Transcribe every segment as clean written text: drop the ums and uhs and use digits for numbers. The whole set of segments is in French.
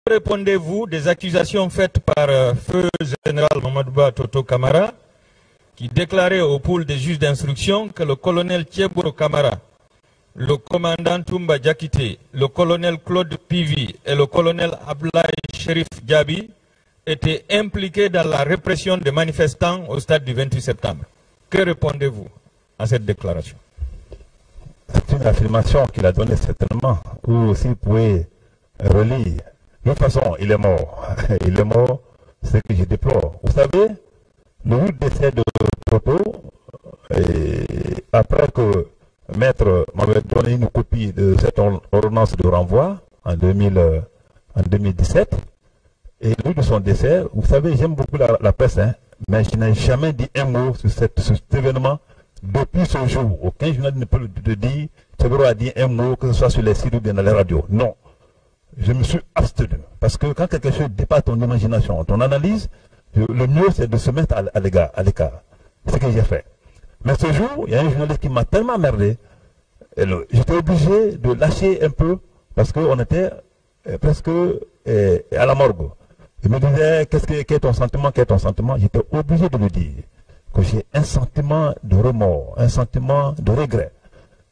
répondez-vous des accusations faites par Feu Général Mamadouba Toto Kamara, qui déclarait au pool des juges d'instruction que le colonel Thieboro Kamara, le commandant Toumba Diakité, le colonel Claude Pivi et le colonel Ablaï Sherif Diaby étaient impliqués dans la répression des manifestants au stade du 28 septembre. Que répondez-vous à cette déclaration? C'est une affirmation qu'il a donnée certainement, ou aussi vous pouvez relire. De toute façon, il est mort. Il est mort, c'est ce que je déplore. Vous savez, le décès de Toto, après que Maître m'avait donné une copie de cette ordonnance de renvoi en 2017, et le jour de son décès, vous savez, j'aime beaucoup la presse, hein, mais je n'ai jamais dit un mot sur cet événement depuis ce jour. Aucun journaliste ne peut le dire, Thieboro a dit un mot, que ce soit sur les sites ou bien dans les radios. Non. Je me suis abstenu. Parce que quand quelque chose dépasse ton imagination, ton analyse, le mieux c'est de se mettre à l'écart. C'est ce que j'ai fait. Mais ce jour, il y a un journaliste qui m'a tellement merdé, j'étais obligé de lâcher un peu, parce qu'on était presque à la morgue. Il me disait, quel est ton sentiment, quel est ton sentiment? J'étais obligé de lui dire que j'ai un sentiment de remords, un sentiment de regret.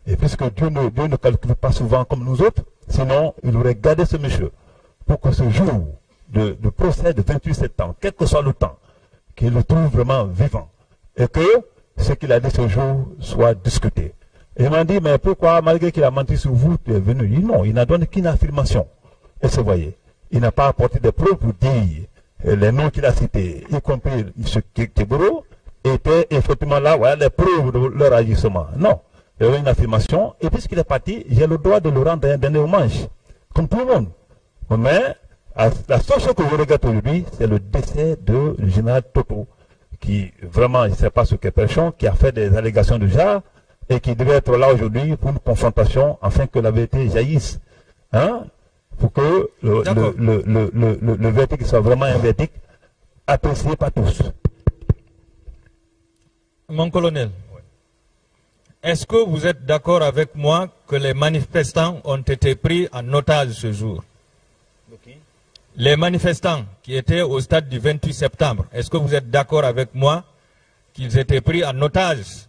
Et puisque Dieu ne calcule pas souvent comme nous autres, sinon il aurait gardé ce monsieur pour que ce jour de procès de 28 septembre, quel que soit le temps, qu'il le trouve vraiment vivant. Et que ce qu'il a dit ce jour soit discuté. Et il m'a dit, mais pourquoi, malgré qu'il a menti sur vous, tu es venu? Il dit non, il n'a donné qu'une affirmation. Et vous voyez, il n'a pas apporté de preuves pour dire les noms qu'il a cités, y compris M. Thieboro, étaient effectivement là, voilà les preuves de leur agissement. Non, il y avait une affirmation, et puisqu'il est parti, j'ai le droit de le rendre un hommage, comme tout le monde. Mais la seule chose que je regrette aujourd'hui, c'est le décès de général Toto, qui vraiment, je ne sais pas ce qu'est Perchon, qui a fait des allégations de genre, et qui devait être là aujourd'hui pour une confrontation, afin que la vérité jaillisse. Hein? Pour que le verdict soit vraiment un verdict apprécié par tous. Mon colonel, est-ce que vous êtes d'accord avec moi que les manifestants ont été pris en otage ce jour? Les manifestants qui étaient au stade du 28 septembre, est-ce que vous êtes d'accord avec moi qu'ils étaient pris en otage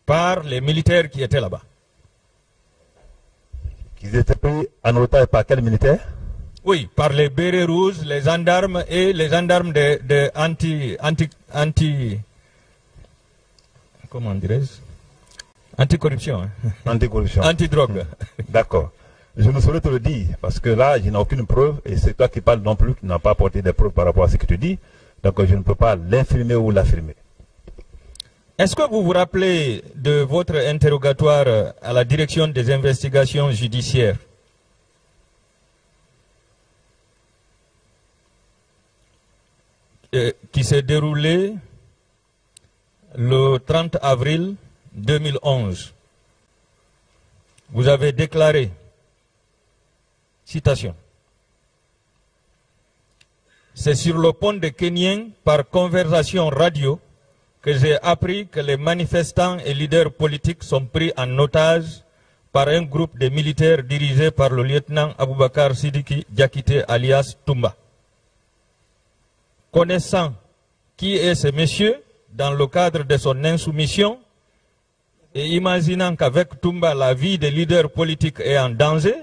par les militaires qui étaient là-bas? Qu'ils étaient pris en otage par quels militaires? Oui, par les bérets rouges, les gendarmes et les gendarmes de comment dirais-je? Anticorruption. Hein? Anticorruption. Antidrogue. D'accord. Je ne saurais te le dire, parce que là, je n'ai aucune preuve, et c'est toi qui parles non plus, qui n'as pas apporté des preuves par rapport à ce que tu dis, donc je ne peux pas l'infirmer ou l'affirmer. Est-ce que vous vous rappelez de votre interrogatoire à la direction des investigations judiciaires? Qui s'est déroulé le 30 avril 2011. Vous avez déclaré, citation, c'est sur le pont de Kenyang par conversation radio que j'ai appris que les manifestants et leaders politiques sont pris en otage par un groupe de militaires dirigé par le lieutenant Aboubakar Sidiki Diakité alias Toumba. Connaissant qui est ce monsieur dans le cadre de son insoumission et imaginant qu'avec Toumba la vie des leaders politiques est en danger,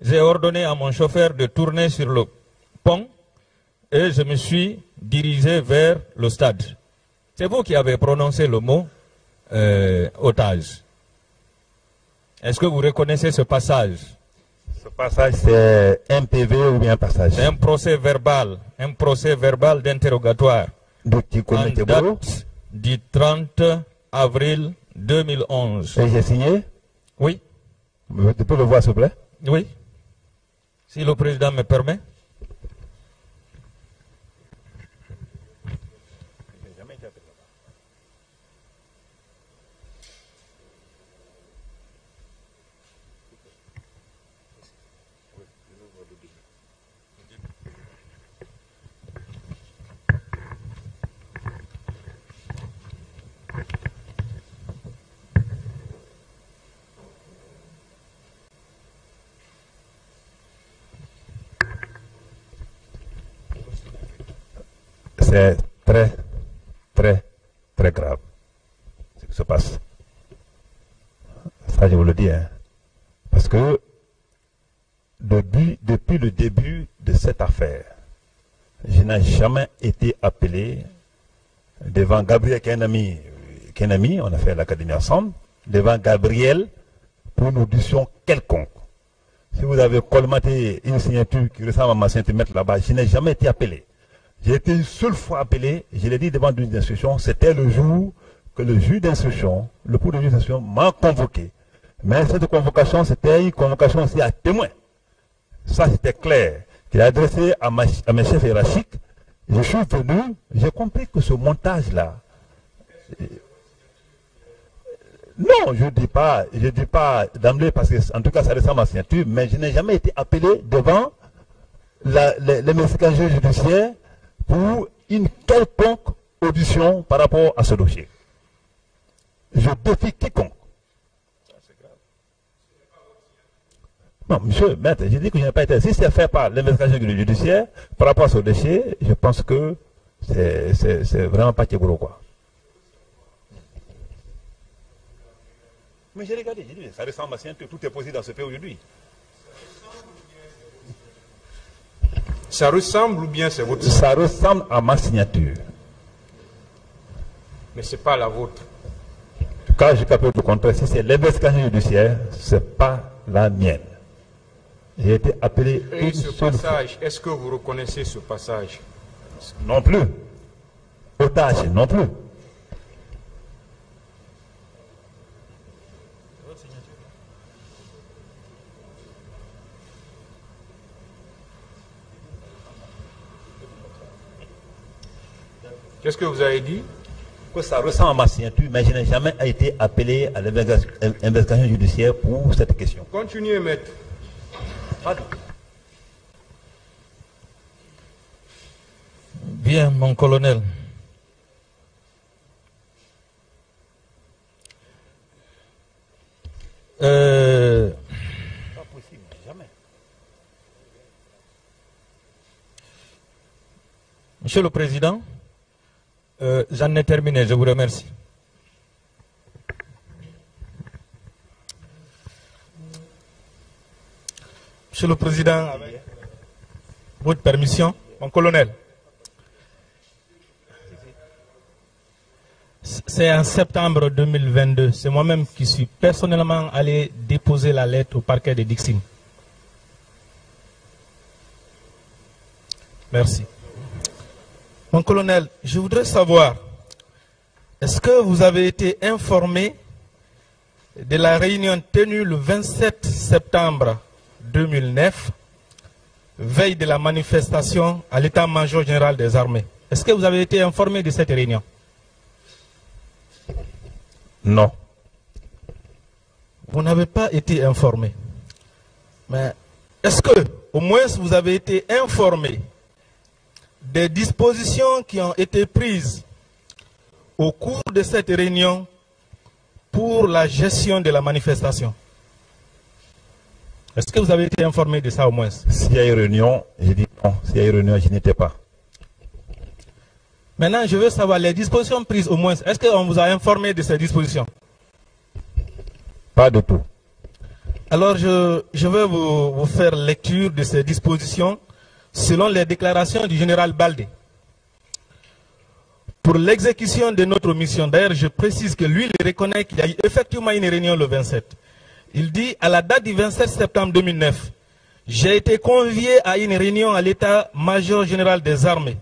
j'ai ordonné à mon chauffeur de tourner sur le pont et je me suis dirigé vers le stade. C'est vous qui avez prononcé le mot otage. Est-ce que vous reconnaissez ce passage? Ce passage, c'est un PV ou bien un passage? C'est un procès verbal d'interrogatoire. En date du 30 avril 2011. Et j'ai signé? Oui. Tu peux le voir, s'il vous plaît? Oui. Si le président me permet. c'est très, très, très grave ce qui se passe. Ça, je vous le dis, hein. Parce que depuis le début de cette affaire, je n'ai jamais été appelé devant Gabriel Kenami, on a fait l'académie ensemble, devant Gabriel pour une audition quelconque. Si vous avez colmaté une signature qui ressemble à ma centimètre là-bas, je n'ai jamais été appelé. J'ai été une seule fois appelé, je l'ai dit devant le juge d'instruction, c'était le jour que le juge d'instruction, le pour de juge d'instruction m'a convoqué. Mais cette convocation, c'était une convocation aussi à témoin. Ça, c'était clair. Qu'il a adressé à mes chefs hiérarchiques. Je suis venu, j'ai compris que ce montage-là... Non, je ne dis pas d'emblée parce que, en tout cas, ça ressemble à ma signature, mais je n'ai jamais été appelé devant les messages judiciaires pour une quelconque audition par rapport à ce dossier. Je défie quiconque. Non, monsieur, maître, j'ai dit que je n'ai pas été. Si c'est fait par l'investigation judiciaire par rapport à ce dossier, je pense que c'est vraiment pas gros, quoi. Mais j'ai regardé, j'ai dit, ça ressemble à signature, tout est possible dans ce pays aujourd'hui. Ça ressemble ou bien c'est votre signature? Ça ressemble à ma signature. Mais ce n'est pas la vôtre. En tout cas, je capte tout contraire. Si c'est l'investigation judiciaire, ce n'est pas la mienne. J'ai été appelé. Et ce passage, est-ce que vous reconnaissez ce passage? Non plus. Otage, non plus. Qu'est-ce que vous avez dit? Que ça ressemble à ma signature, mais je n'ai jamais été appelé à l'investigation judiciaire pour cette question. Continuez, maître. Bien, mon colonel. Pas possible, jamais. Monsieur le Président, j'en ai terminé, je vous remercie. Monsieur le Président, avec votre permission, mon colonel. C'est en septembre 2022, c'est moi-même qui suis personnellement allé déposer la lettre au parquet de Dixine. Merci. Mon colonel, je voudrais savoir, est-ce que vous avez été informé de la réunion tenue le 27 septembre 2009, veille de la manifestation à l'état-major général des armées? Est-ce que vous avez été informé de cette réunion? Non. Vous n'avez pas été informé. Mais est-ce que, au moins, vous avez été informé des dispositions qui ont été prises au cours de cette réunion pour la gestion de la manifestation? Est-ce que vous avez été informé de ça au moins? S'il y a une réunion, je dis non. S'il y a une réunion, je n'étais pas. Maintenant, je veux savoir les dispositions prises au moins. Est-ce qu'on vous a informé de ces dispositions? Pas du tout. Alors, je vais vous faire lecture de ces dispositions selon les déclarations du général Baldé. Pour l'exécution de notre mission, d'ailleurs, je précise que lui, il reconnaît qu'il y a eu effectivement une réunion le 27. Il dit, à la date du 27 septembre 2009, j'ai été convié à une réunion à l'état-major général des armées.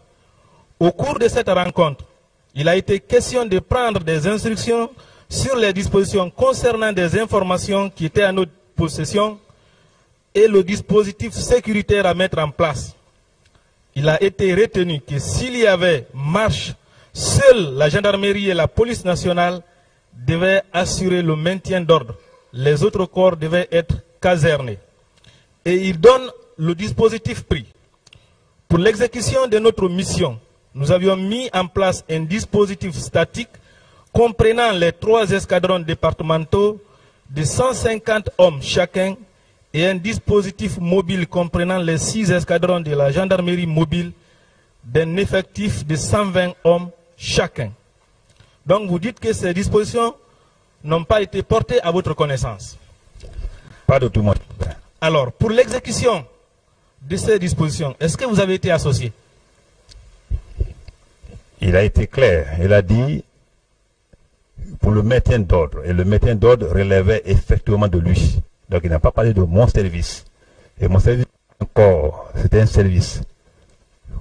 Au cours de cette rencontre, il a été question de prendre des instructions sur les dispositions concernant des informations qui étaient à notre possession et le dispositif sécuritaire à mettre en place. Il a été retenu que s'il y avait marche, seule la gendarmerie et la police nationale devaient assurer le maintien d'ordre. Les autres corps devaient être casernés. Et il donne le dispositif pris. Pour l'exécution de notre mission, nous avions mis en place un dispositif statique comprenant les 3 escadrons départementaux de 150 hommes chacun et un dispositif mobile comprenant les 6 escadrons de la gendarmerie mobile d'un effectif de 120 hommes chacun. Donc vous dites que ces dispositions n'ont pas été portées à votre connaissance. Pas de tout monde. Alors, pour l'exécution de ces dispositions, est-ce que vous avez été associé? Il a été clair. Il a dit pour le maintien d'ordre. Et le maintien d'ordre relevait effectivement de lui. Donc il n'a pas parlé de mon service. Et mon service, encore, c'était un service.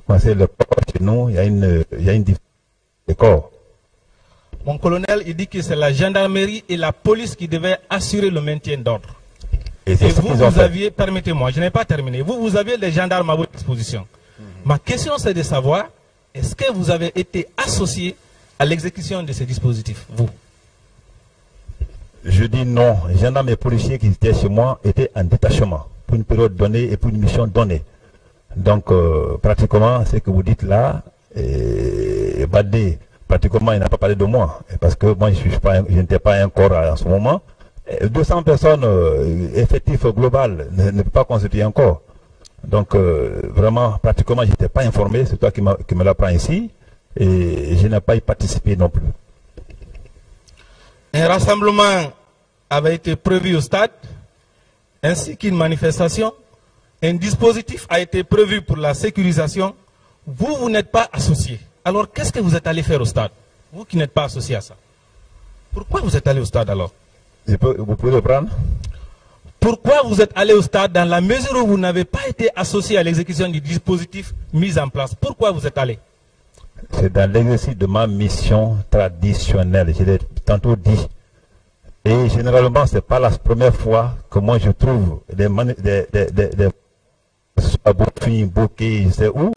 Quand c'est le corps chez nous, il y a une différence de corps. Mon colonel, il dit que c'est la gendarmerie et la police qui devaient assurer le maintien d'ordre. Et vous aviez, permettez-moi, je n'ai pas terminé, vous aviez les gendarmes à votre disposition. Ma question c'est de savoir, est-ce que vous avez été associé à l'exécution de ces dispositifs, vous? Je dis non. Les gendarmes et policiers qui étaient chez moi étaient en détachement pour une période donnée et pour une mission donnée. Donc, pratiquement, ce que vous dites là, Badé, pratiquement, il n'a pas parlé de moi. Parce que moi, je n'étais pas un corps en ce moment. 200 personnes, effectif global, ne peut pas constituer un corps. Donc, vraiment, pratiquement, je n'étais pas informé. C'est toi qui me l'apprends ici. Et je n'ai pas y participé non plus. Un rassemblement avait été prévu au stade, ainsi qu'une manifestation. Un dispositif a été prévu pour la sécurisation. Vous n'êtes pas associé. Alors, qu'est-ce que vous êtes allé faire au stade? Vous qui n'êtes pas associé à ça. Pourquoi vous êtes allé au stade alors? Vous pouvez le prendre? Pourquoi vous êtes allé au stade dans la mesure où vous n'avez pas été associé à l'exécution du dispositif mis en place? Pourquoi vous êtes allé? C'est dans l'exercice de ma mission traditionnelle, je l'ai tantôt dit. Et généralement, ce n'est pas la première fois que moi je trouve des bouquets, je sais où,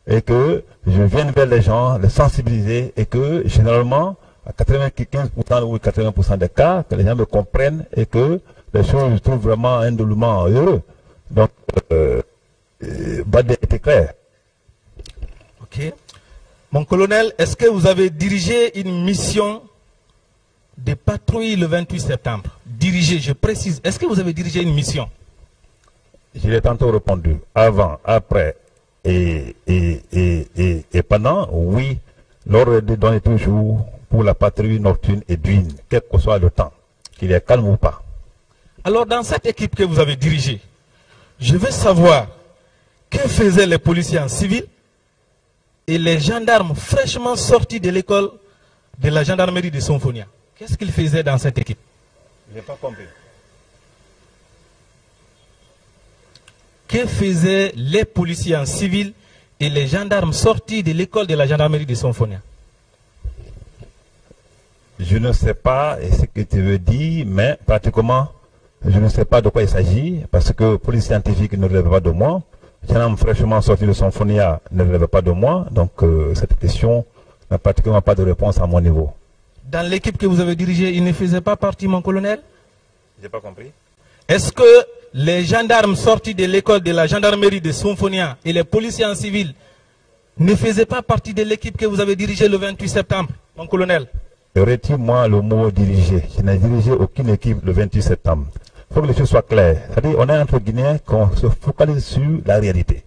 et que je viens vers les gens, les sensibiliser, et que généralement, à 95% ou 80% des cas, que les gens me comprennent et que les choses, je trouve vraiment indolublement heureux. Donc, Badé était clair. Ok. Mon colonel, est-ce que vous avez dirigé une mission de patrouille le 28 septembre? Dirigé, je précise. Est-ce que vous avez dirigé une mission? Je l'ai tantôt répondu. Avant, après et pendant, oui. L'ordre est donné toujours pour la patrouille nocturne et diurne, quel que soit le temps, qu'il est calme ou pas. Alors, dans cette équipe que vous avez dirigée, je veux savoir que faisaient les policiers en civil et les gendarmes fraîchement sortis de l'école de la gendarmerie de Sonfonia. Qu'est-ce qu'ils faisaient dans cette équipe? Je n'ai pas compris. Que faisaient les policiers en civil et les gendarmes sortis de l'école de la gendarmerie de Sonfonia? Je ne sais pas ce que tu veux dire, mais pratiquement, je ne sais pas de quoi il s'agit, parce que police scientifique ne relève pas de moi. Gendarme fraîchement sorti de Sonfonia ne relève pas de moi, donc cette question n'a pratiquement pas de réponse à mon niveau. Dans l'équipe que vous avez dirigée, il ne faisait pas partie, mon colonel? Je n'ai pas compris. Est-ce que les gendarmes sortis de l'école de la gendarmerie de Sonfonia et les policiers en civil ne faisaient pas partie de l'équipe que vous avez dirigée le 28 septembre, mon colonel? Retire-moi le mot diriger. Je n'ai dirigé aucune équipe le 28 septembre. Il faut que les choses soient claires. C'est-à-dire on est entre Guinéens qu'on se focalise sur la réalité.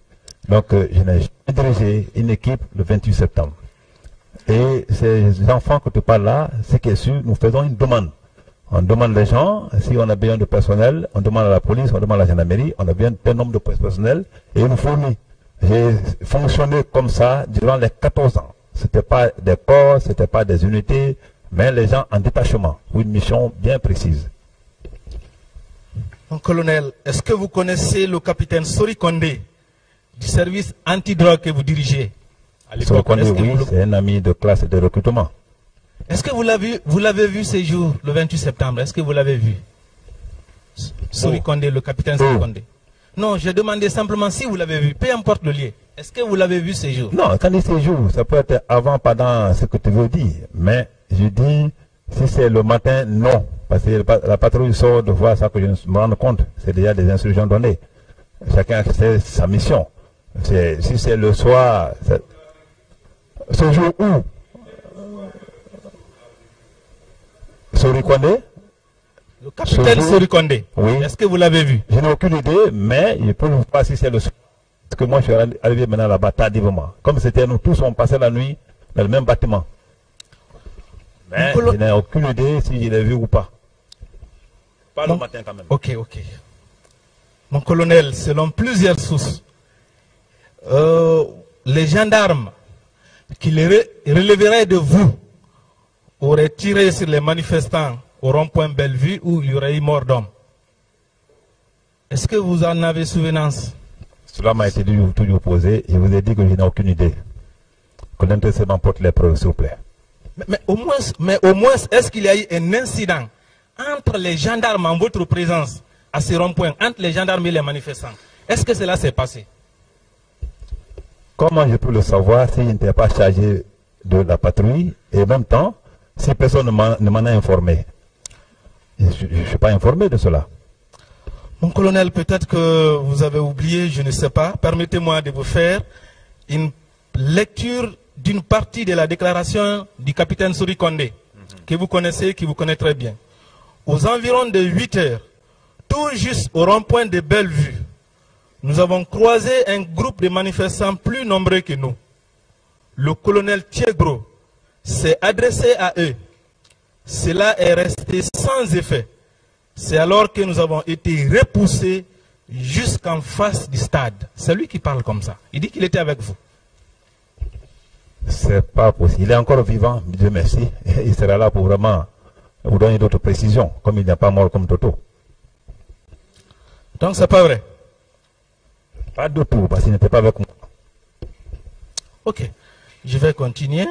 Donc je n'ai jamais dirigé une équipe le 28 septembre. Et ces enfants que tu parles là, c'est que sûr, nous faisons une demande. On demande les gens, si on a besoin de personnel, on demande à la police, on demande à la gendarmerie, on a besoin d'un nombre de personnel et ils nous fournissent. J'ai fonctionné comme ça durant les 14 ans. Ce n'était pas des corps, ce n'était pas des unités, mais les gens en détachement, pour une mission bien précise. Mon colonel, est-ce que vous connaissez le capitaine Sori Kondé du service antidrogue que vous dirigez à l'époque? Sori Kondé, oui, c'est un ami de classe de recrutement. Est-ce que vous l'avez vu ce jour, le 28 septembre? Est-ce que vous l'avez vu? Sori Kondé, le capitaine Sori Kondé. Non, j'ai demandé simplement si vous l'avez vu, peu importe le lieu. Est-ce que vous l'avez vu ce jour? Non, quand il dit ce jour, ça peut être avant, pendant ce que tu veux dire. Mais je dis, si c'est le matin, non. Parce que la patrouille sort de voir ça que je me rends compte. C'est déjà des instructions données. Chacun sait sa mission. Si c'est le soir, ce jour où Sori Kondé? Le capitaine Sori Kondé. Oui. Est-ce que vous l'avez vu? Je n'ai aucune idée, mais je peux vous voir si c'est le soir. Parce que moi, je suis arrivé maintenant là-bas tardivement. Comme c'était nous tous, on passait la nuit dans le même bâtiment. Mais je n'ai aucune idée si je l'ai vu ou pas. Pas le matin quand même. Ok. Mon colonel, selon plusieurs sources, les gendarmes qui les relèveraient de vous auraient tiré sur les manifestants au rond-point Bellevue où il y aurait eu mort d'homme. Est-ce que vous en avez souvenance? Cela m'a été toujours posé. Je vous ai dit que je n'ai aucune idée. Que l'intéressé m'emporte les preuves, s'il vous plaît. Mais au moins, est-ce qu'il y a eu un incident entre les gendarmes en votre présence à ce rond-point, entre les gendarmes et les manifestants? Est-ce que cela s'est passé? Comment je peux le savoir si je n'étais pas chargé de la patrouille et en même temps, si personne ne m'en a informé? Je ne suis pas informé de cela. Mon colonel, peut-être que vous avez oublié, je ne sais pas. Permettez-moi de vous faire une lecture d'une partie de la déclaration du capitaine Sori Kondé, que vous connaissez, qui vous connaît très bien. Aux environs de 8 heures, tout juste au rond-point de Bellevue, nous avons croisé un groupe de manifestants plus nombreux que nous. Le colonel Thiegro s'est adressé à eux. Cela est resté sans effet. C'est alors que nous avons été repoussés jusqu'en face du stade. C'est lui qui parle comme ça. Il dit qu'il était avec vous. C'est pas possible. Il est encore vivant, Dieu merci. Il sera là pour vraiment vous donner d'autres précisions, comme il n'est pas mort comme Toto. Donc c'est pas vrai? Pas de tout, parce qu'il n'était pas avec moi. Ok, je vais continuer.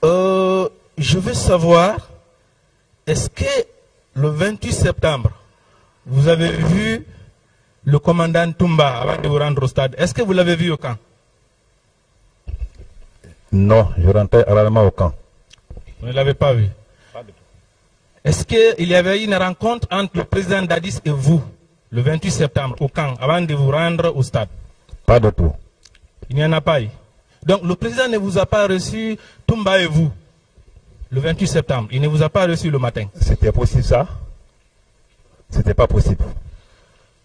Je veux savoir, est-ce que le 28 septembre, vous avez vu le commandant Toumba avant de vous rendre au stade? Est-ce que vous l'avez vu au camp? Non, je rentrais rarement au camp. Vous ne l'avez pas vu? Pas du tout. Est-ce qu'il y avait une rencontre entre le président Dadis et vous, le 28 septembre, au camp, avant de vous rendre au stade? Pas du tout. Il n'y en a pas eu. Donc le président ne vous a pas reçu, Toumba et vous, le 28 septembre. Il ne vous a pas reçu le matin. C'était possible ça? C'était pas possible.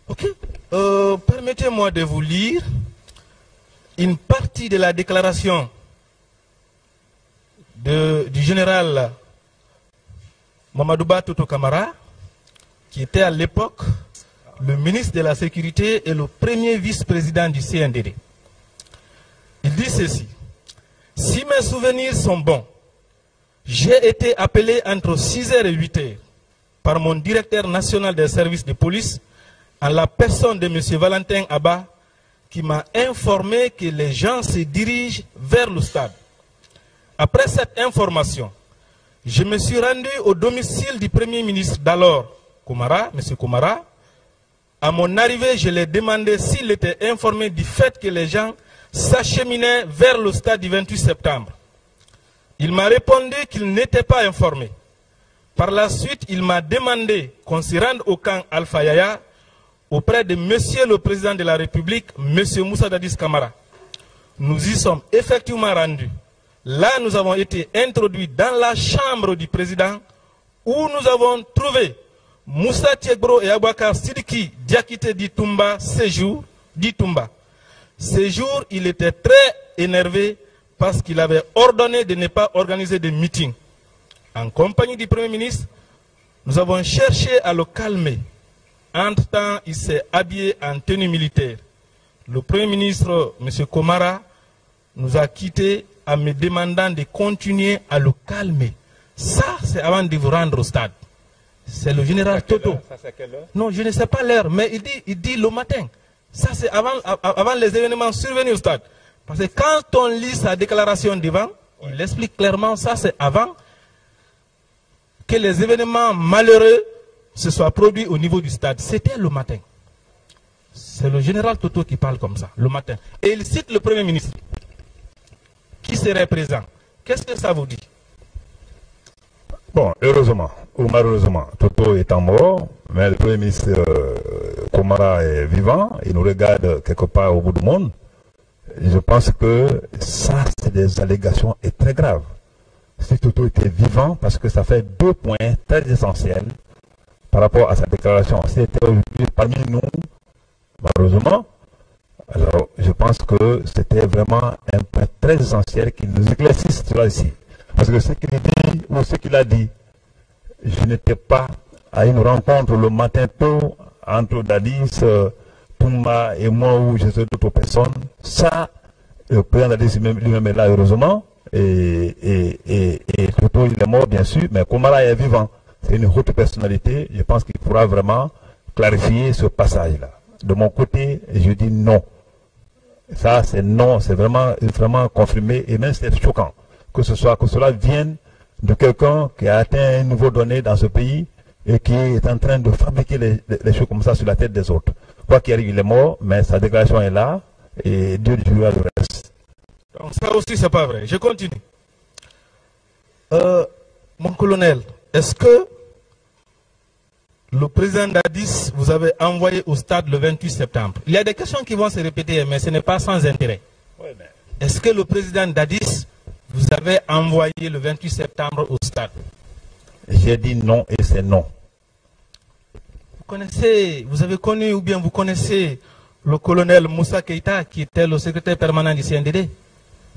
Ok. Permettez-moi de vous lire une partie de la déclaration du général Mamadouba Toto Kamara, qui était à l'époque le ministre de la Sécurité et le premier vice-président du CNDD. Il dit ceci: si mes souvenirs sont bons, j'ai été appelé entre 6h et 8h par mon directeur national des services de police en la personne de M. Valentin Abba, qui m'a informé que les gens se dirigent vers le stade. Après cette information, je me suis rendu au domicile du premier ministre d'alors, M. Komara. À mon arrivée, je lui ai demandé s'il était informé du fait que les gens s'acheminaient vers le stade du 28 septembre. Il m'a répondu qu'il n'était pas informé. Par la suite, il m'a demandé qu'on se rende au camp Alpha Yaya auprès de Monsieur le Président de la République, Monsieur Moussa Dadis Camara. Nous y sommes effectivement rendus. Là, nous avons été introduits dans la chambre du président où nous avons trouvé Moussa Thiegro et Abouakar Sidiki Diakité Ditumba séjour. Ce jour, il était très énervé parce qu'il avait ordonné de ne pas organiser de meeting. En compagnie du Premier ministre, nous avons cherché à le calmer. Entre-temps, il s'est habillé en tenue militaire. Le Premier ministre, M. Komara, nous a quittés en me demandant de continuer à le calmer. Ça, c'est avant de vous rendre au stade. C'est le général Toto. Ça, c'est à quelle heure? Non, je ne sais pas l'heure, mais il dit le matin. Ça, c'est avant les événements survenus au stade. Parce que quand on lit sa déclaration devant, il explique clairement, ça c'est avant que les événements malheureux se soient produits au niveau du stade. C'était le matin. C'est le général Toto qui parle comme ça, le matin. Et il cite le Premier ministre, qui serait présent. Qu'est-ce que ça vous dit? Bon, heureusement, ou malheureusement, Toto est mort, mais le Premier ministre Komara est vivant, il nous regarde quelque part au bout du monde. Je pense que ça, c'est des allégations et très graves. Si Toto était vivant, parce que ça fait 2 points très essentiels par rapport à sa déclaration. S'il était aujourd'hui parmi nous, malheureusement, Alors, je pense que c'était vraiment un point très essentiel qu'il nous éclaircisse cela ici. Parce que ce qu'il dit ou ce qu'il a dit, je n'étais pas à une rencontre le matin tôt entre Dadis, Toumba et moi ou je sais d'autres personnes. Ça, le président Dadis lui-même est là heureusement. Et Toto il est mort bien sûr, mais Komara est vivant. C'est une haute personnalité. Je pense qu'il pourra vraiment clarifier ce passage-là. De mon côté, je dis non. Ça, c'est non, c'est vraiment confirmé et même c'est choquant que cela vienne de quelqu'un qui a atteint un niveau donné dans ce pays et qui est en train de fabriquer les choses comme ça sur la tête des autres. Quoi qu'il arrive, il est mort, mais sa déclaration est là et Dieu jugera le reste. Donc ça aussi, c'est pas vrai. Je continue. Mon colonel, est-ce que le président Dadis vous avez envoyé au stade le 28 septembre? Il y a des questions qui vont se répéter, mais ce n'est pas sans intérêt. Oui, mais... Est-ce que le président Dadis vous avez envoyé le 28 septembre au stade? J'ai dit non et c'est non. Vous avez connu ou bien vous connaissez le colonel Moussa Keïta qui était le secrétaire permanent du CNDD,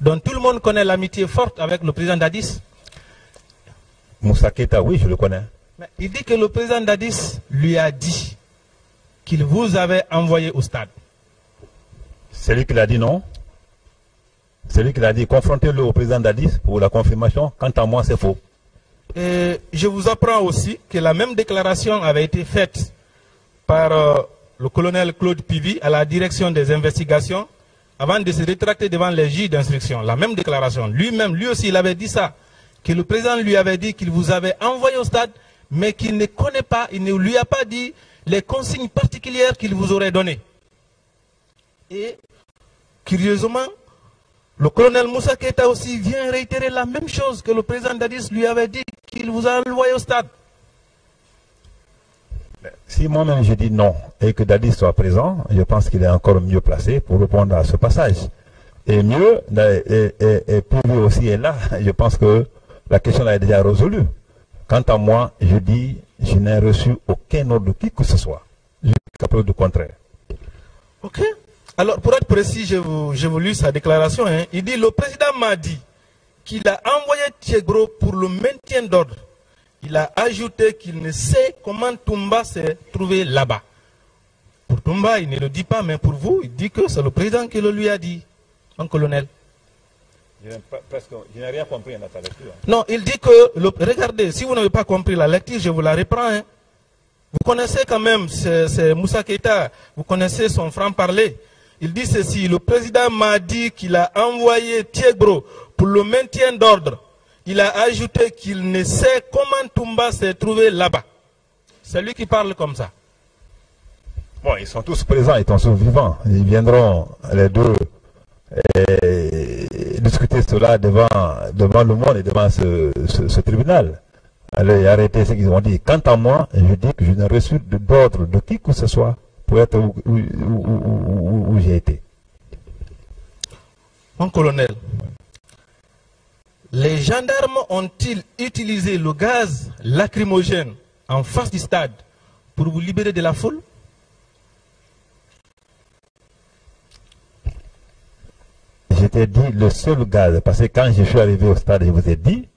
dont tout le monde connaît l'amitié forte avec le président Dadis? Moussa Keïta, oui, je le connais. Mais il dit que le président Dadis lui a dit qu'il vous avait envoyé au stade. C'est lui qui l'a dit non? C'est lui qui l'a dit, confrontez-le au président Dadis pour la confirmation. Quant à moi, c'est faux. Et je vous apprends aussi que la même déclaration avait été faite par le colonel Claude Pivi à la direction des investigations avant de se rétracter devant les juges d'instruction. La même déclaration. Lui-même, lui aussi, il avait dit ça. Que le président lui avait dit qu'il vous avait envoyé au stade, mais qu'il ne connaît pas, il ne lui a pas dit les consignes particulières qu'il vous aurait données. Et, curieusement, le colonel Moussa Keïta aussi vient réitérer la même chose que le président Dadis lui avait dit qu'il vous a envoyé au stade. Si moi-même je dis non et que Dadis soit présent, je pense qu'il est encore mieux placé pour répondre à ce passage. Et mieux, et pour lui aussi est là, je pense que la question est déjà résolue. Quant à moi, je dis, je n'ai reçu aucun ordre de qui que ce soit. Je suis capable du contraire. Ok. Alors, pour être précis, j'ai lu sa déclaration. Hein. Il dit, le président m'a dit qu'il a envoyé Thiegro pour le maintien d'ordre. Il a ajouté qu'il ne sait comment Toumba s'est trouvé là-bas. Pour Toumba, il ne le dit pas, mais pour vous, il dit que c'est le président qui le lui a dit, mon colonel. Je n'ai rien compris dans ta lecture. Non, il dit que, regardez, si vous n'avez pas compris la lecture, je vous la reprends. Hein. Vous connaissez quand même, c'est Moussa Keïta, vous connaissez son franc-parler. Il dit ceci, le président m'a dit qu'il a envoyé Thiegro pour le maintien d'ordre. Il a ajouté qu'il ne sait comment Toumba s'est trouvé là-bas. C'est lui qui parle comme ça. Bon, ils sont tous présents, ils sont tous vivants. Ils viendront, les deux, discuter cela devant le monde et devant ce tribunal. Allez arrêter ce qu'ils ont dit. Quant à moi, je dis que je n'ai reçu d'ordre de qui que ce soit pour être où j'ai été. Mon colonel, les gendarmes ont-ils utilisé le gaz lacrymogène en face du stade pour vous libérer de la foule? Je t'ai dit le seul gaz, parce que quand je suis arrivé au stade, je vous ai dit,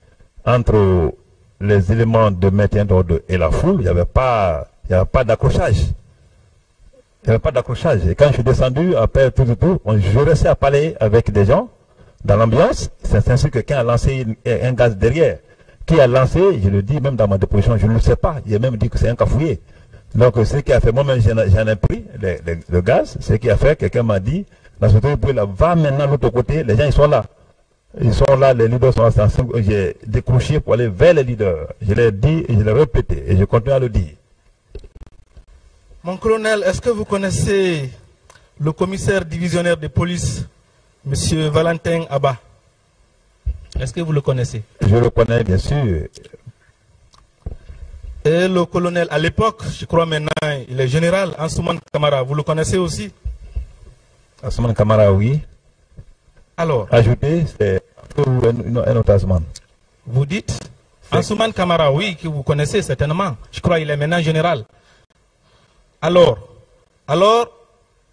entre les éléments de maintien d'ordre et la foule, il n'y avait pas d'accrochage. Il n'y avait pas d'accrochage. Et quand je suis descendu, après je restais à parler avec des gens dans l'ambiance. C'est ainsi que quelqu'un a lancé un gaz derrière. Qui a lancé, je le dis même dans ma déposition, je ne le sais pas. Il a même dit que c'est un cafouillé. Donc ce qui a fait, moi-même j'en ai pris le gaz. Ce qui a fait, quelqu'un m'a dit, dans ce truc, va maintenant de l'autre côté, les gens ils sont là. Ils sont là, les leaders sont là. J'ai décroché pour aller vers les leaders. Je l'ai dit et je l'ai répété et je continue à le dire. Mon colonel, est-ce que vous connaissez le commissaire divisionnaire de police, M. Valentin Abba? Est-ce que vous le connaissez? Je le connais, bien sûr. Et le colonel, à l'époque, je crois maintenant, il est général, Ansouman Kamara, vous le connaissez aussi? Ansouman Kamara, oui. Alors, ajouter, c'est un autre Ansouman. Vous dites Ansouman Kamara, oui, que vous connaissez certainement. Je crois qu'il est maintenant général. Alors,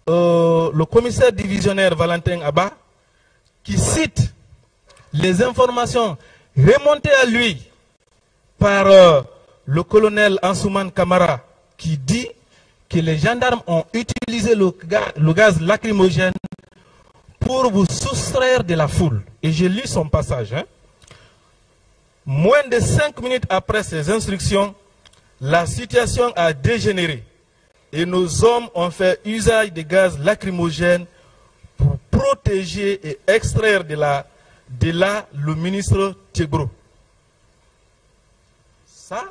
le commissaire divisionnaire Valentin Abba, qui cite les informations remontées à lui par le colonel Ansouman Kamara, qui dit que les gendarmes ont utilisé le gaz lacrymogène pour vous soustraire de la foule. Et j'ai lu son passage. Moins de 5 minutes après ces instructions, la situation a dégénéré et nos hommes ont fait usage de gaz lacrymogène pour protéger et extraire de là le ministre Tchegro. Ça,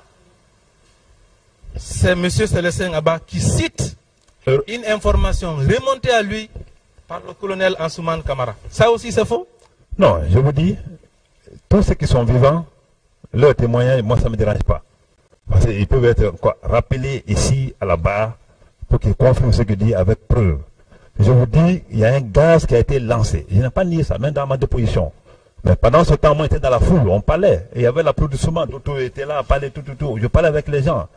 c'est M. Célestin Abba qui cite une information remontée à lui par le colonel Ansouman Kamara. Ça aussi c'est faux? Non, je vous dis, tous ceux qui sont vivants, leur témoignage, moi ça ne me dérange pas. Parce qu'ils peuvent être rappelés ici à la barre pour qu'ils confirment ce que dit avec preuve. Je vous dis, il y a un gaz qui a été lancé. Je n'ai pas nié ça, même dans ma déposition. Mais pendant ce temps, moi j'étais dans la foule, on parlait. Et il y avait l'applaudissement, d'autres étaient là, parlait tout. Je parlais avec les gens.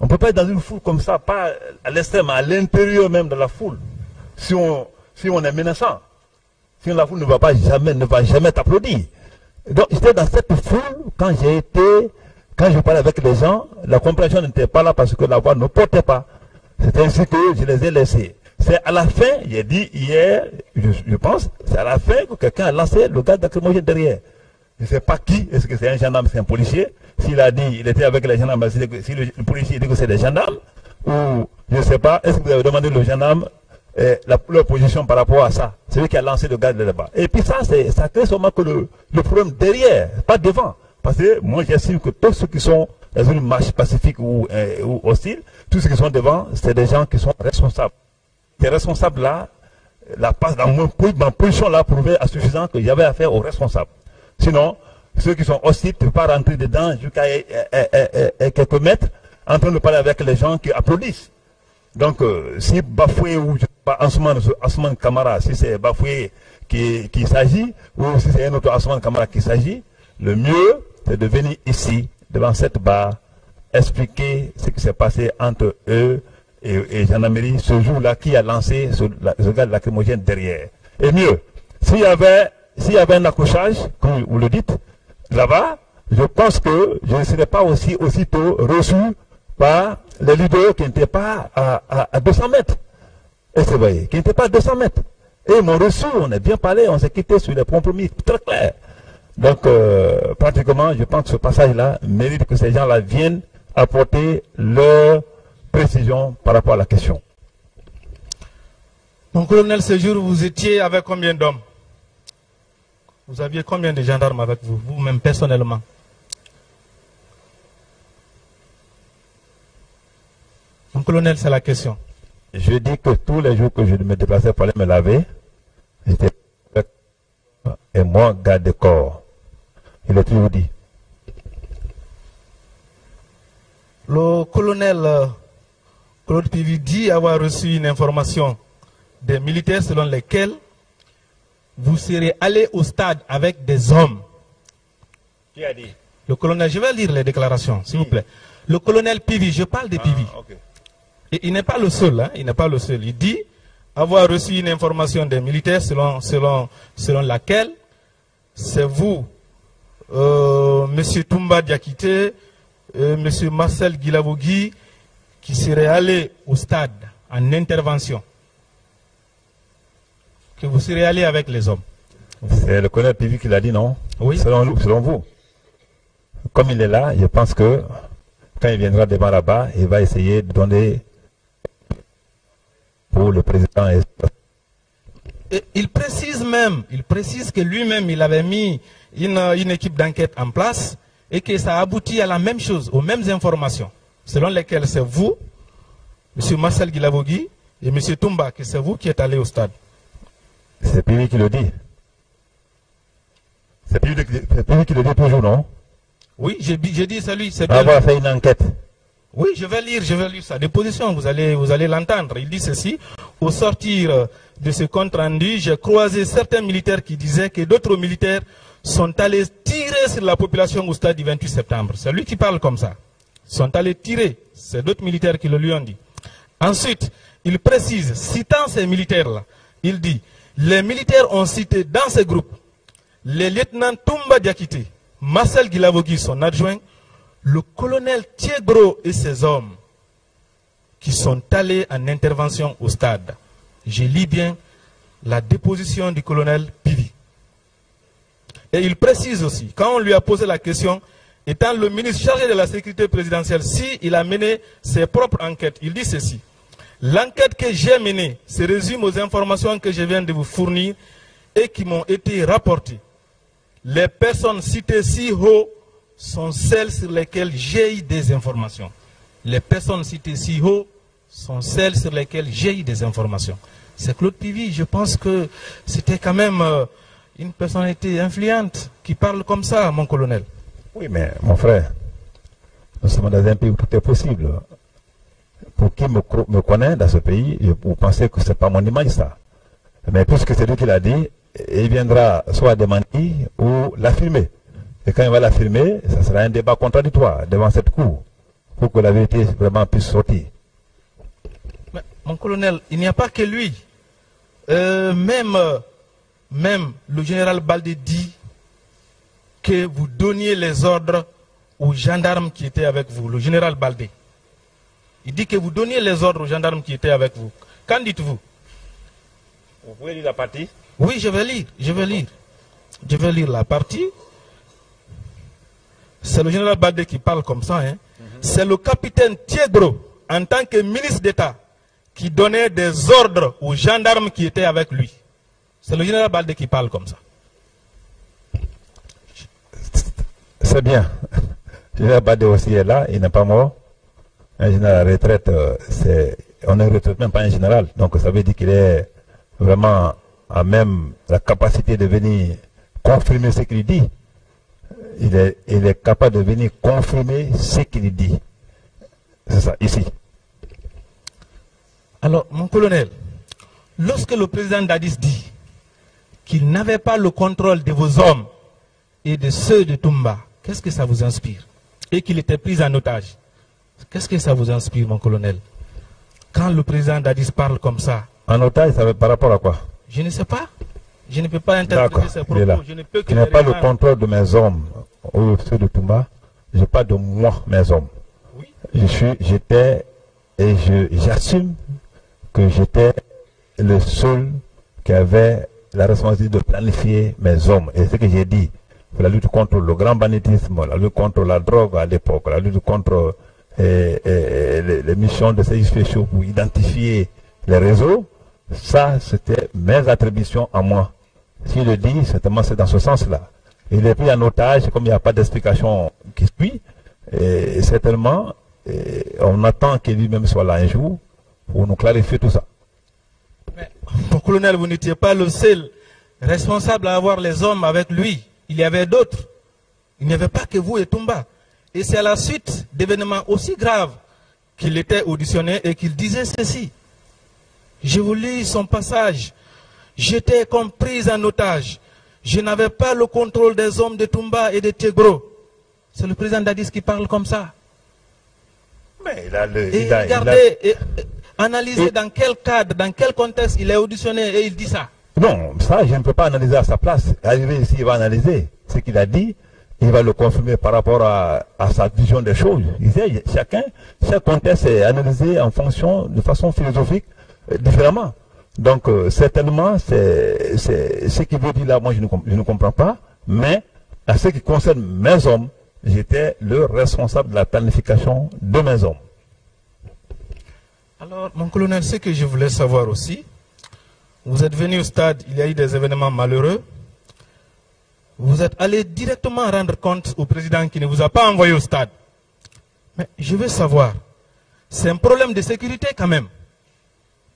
On ne peut pas être dans une foule comme ça, pas à l'extrême, à l'intérieur même de la foule. Si on est menaçant. Si la foule ne va jamais t'applaudir. Donc j'étais dans cette foule quand je parlais avec les gens, la compréhension n'était pas là parce que la voix ne portait pas. C'est ainsi que je les ai laissés. C'est à la fin, j'ai dit hier, je pense, c'est à la fin que quelqu'un a lancé le gaz lacrymogène derrière. Je ne sais pas qui, est-ce que c'est un gendarme, c'est un policier. S'il a dit, il était avec les gendarmes, si le policier dit que c'est des gendarmes, ou je ne sais pas, est-ce que vous avez demandé au gendarme leur position par rapport à ça? C'est lui qui a lancé le gaz là-bas. Et puis ça crée seulement que le problème derrière, pas devant. Parce que moi j'estime que tous ceux qui sont dans une marche pacifique ou hostile, tous ceux qui sont devant, c'est des gens qui sont responsables. Ces responsables-là, dans ma position là, prouvaient à suffisant qu'il y avait affaire aux responsables. Sinon, ceux qui sont hostiles ne peuvent pas rentrer dedans jusqu'à quelques mètres en train de parler avec les gens qui applaudissent. Donc, si Bafoué ou Ansouman Kamara, si c'est Bafoué qui s'agit, ou si c'est un autre Ansouman Kamara qui s'agit, le mieux, c'est de venir ici, devant cette barre, expliquer ce qui s'est passé entre eux et gendarmerie ce jour-là qui a lancé ce gaz lacrymogène derrière. Et mieux, s'il y avait un accrochage, comme vous le dites, là-bas, je pense que je ne serais pas aussitôt reçu par les leaders qui n'étaient pas à 200 mètres. Et c'est vrai, qui n'étaient pas à 200 mètres. Et ils m'ont reçu, on a bien parlé, on s'est quitté sur des compromis très clairs. Donc, pratiquement, je pense que ce passage-là mérite que ces gens-là viennent apporter leur précision par rapport à la question. Mon colonel, ce jour, vous étiez avec combien d'hommes? Vous aviez combien de gendarmes avec vous, vous-même personnellement? Mon colonel, c'est la question. Je dis que tous les jours que je me déplaçais pour aller me laver, j'étais avec et moi, garde de corps. Il a toujours dit. Le colonel Claude Pivi dit avoir reçu une information des militaires selon lesquels vous serez allé au stade avec des hommes. Qui a dit? Le colonel, je vais lire les déclarations, s'il vous plaît. Le colonel Pivi, je parle de Pivi. Okay. Et il n'est pas le seul, hein, il n'est pas le seul. Il dit avoir reçu une information des militaires selon laquelle c'est vous, M. Toumba Diakité, M. Marcel Guilavogui, qui seraient allés au stade en intervention. Que vous serez allés avec les hommes. C'est le colonel Pivi qui l'a dit, non? Oui. Selon vous. Comme il est là, je pense que quand il viendra devant là-bas, il va essayer de donner pour le président. Et il précise que lui-même, il avait mis une équipe d'enquête en place et que ça aboutit à la même chose, aux mêmes informations, selon lesquelles c'est vous, M. Marcel Guilavogui et M. Toumba, que c'est vous qui êtes allé au stade. C'est Pivi qui le dit. C'est Pivi qui le dit toujours, non? Oui, j'ai dit c'est lui. On va faire une enquête. Oui, je vais lire sa déposition, vous allez l'entendre. Il dit ceci: au sortir de ce compte rendu, j'ai croisé certains militaires qui disaient que d'autres militaires sont allés tirer sur la population au stade du 28 septembre. C'est lui qui parle comme ça. Ils sont allés tirer. C'est d'autres militaires qui le lui ont dit. Ensuite, il précise, citant ces militaires-là, il dit, les militaires ont cité dans ces groupes les lieutenants Toumba Diakité, Marcel Guilavogui, son adjoint, le colonel Tiegro et ses hommes qui sont allés en intervention au stade. Je lis bien la déposition du colonel Pivi. Et il précise aussi, quand on lui a posé la question, étant le ministre chargé de la sécurité présidentielle, s'il a mené ses propres enquêtes, il dit ceci. L'enquête que j'ai menée se résume aux informations que je viens de vous fournir et qui m'ont été rapportées. Les personnes citées si haut sont celles sur lesquelles j'ai eu des informations. Les personnes citées si haut sont celles sur lesquelles j'ai eu des informations. C'est Claude Pivi, je pense que c'était quand même une personnalité influente qui parle comme ça, mon colonel. Oui, mais mon frère, nous sommes dans un pays où tout est possible. Pour qui me connaît dans ce pays, vous pensez que ce n'est pas mon image ça. Mais puisque c'est lui qui l'a dit, il viendra soit démentir ou l'affirmer. Et quand il va l'affirmer, ça sera un débat contradictoire devant cette cour, pour que la vérité vraiment puisse sortir. Mais, mon colonel, il n'y a pas que lui. Même le général Baldé dit que vous donniez les ordres aux gendarmes qui étaient avec vous, le général Baldé. Il dit que vous donniez les ordres aux gendarmes qui étaient avec vous. Qu'en dites-vous? Vous pouvez lire la partie? Oui, je vais lire. Je vais lire la partie. C'est le général Baldé qui parle comme ça. Hein. C'est le capitaine Tiegro, en tant que ministre d'État, qui donnait des ordres aux gendarmes qui étaient avec lui. C'est le général Baldé qui parle comme ça. C'est bien. Le général Baldé aussi est là, il n'est pas mort. Un général à la retraite, on ne retraite même pas un général. Donc ça veut dire qu'il est vraiment à même la capacité de venir confirmer ce qu'il dit. Il est capable de venir confirmer ce qu'il dit. C'est ça, ici. Alors, mon colonel, lorsque le président Dadis dit qu'il n'avait pas le contrôle de vos hommes et de ceux de Toumba, qu'est-ce que ça vous inspire? Et qu'il était pris en otage. Qu'est-ce que ça vous inspire, mon colonel? Quand le président Dadis parle comme ça. En otage, ça veut par rapport à quoi? Je ne sais pas. Je ne peux pas interpréter ses propos. Je ne peux que. Je n'ai pas le contrôle de mes hommes ou ceux de Toumba. Je n'ai pas de moi, mes hommes. Oui. J'étais et j'assume que j'étais le seul qui avait la responsabilité de planifier mes hommes. Et ce que j'ai dit, la lutte contre le grand banditisme, la lutte contre la drogue à l'époque, la lutte contre les missions de services spéciaux pour identifier les réseaux, ça c'était mes attributions à moi. S'il le dit, certainement c'est dans ce sens-là. Il est pris en otage, comme il n'y a pas d'explication qui suit, et certainement on attend qu'il lui-même soit là un jour pour nous clarifier tout ça. Mais, mon colonel, vous n'étiez pas le seul responsable à avoir les hommes avec lui. Il y avait d'autres. Il n'y avait pas que vous et Toumba. Et c'est à la suite d'événements aussi graves qu'il était auditionné et qu'il disait ceci. Je vous lis son passage. J'étais compris en otage. Je n'avais pas le contrôle des hommes de Toumba et de Tiegro. C'est le président Dadis qui parle comme ça. Mais il a regardez, analysez dans quel cadre, dans quel contexte il est auditionné et il dit ça. Non, ça je ne peux pas analyser à sa place. Arrivé ici, il va analyser ce qu'il a dit. Il va le confirmer par rapport à sa vision des choses. Il disait, chaque contexte est analysé en fonction, de façon philosophique, différemment. Donc, certainement, c'est ce qu'il veut dire là, moi je ne comprends pas. Mais, à ce qui concerne mes hommes, j'étais le responsable de la planification de mes hommes. Alors, mon colonel, ce que je voulais savoir aussi, vous êtes venu au stade, il y a eu des événements malheureux. Vous êtes allé directement rendre compte au président qui ne vous a pas envoyé au stade. Mais je veux savoir, c'est un problème de sécurité quand même.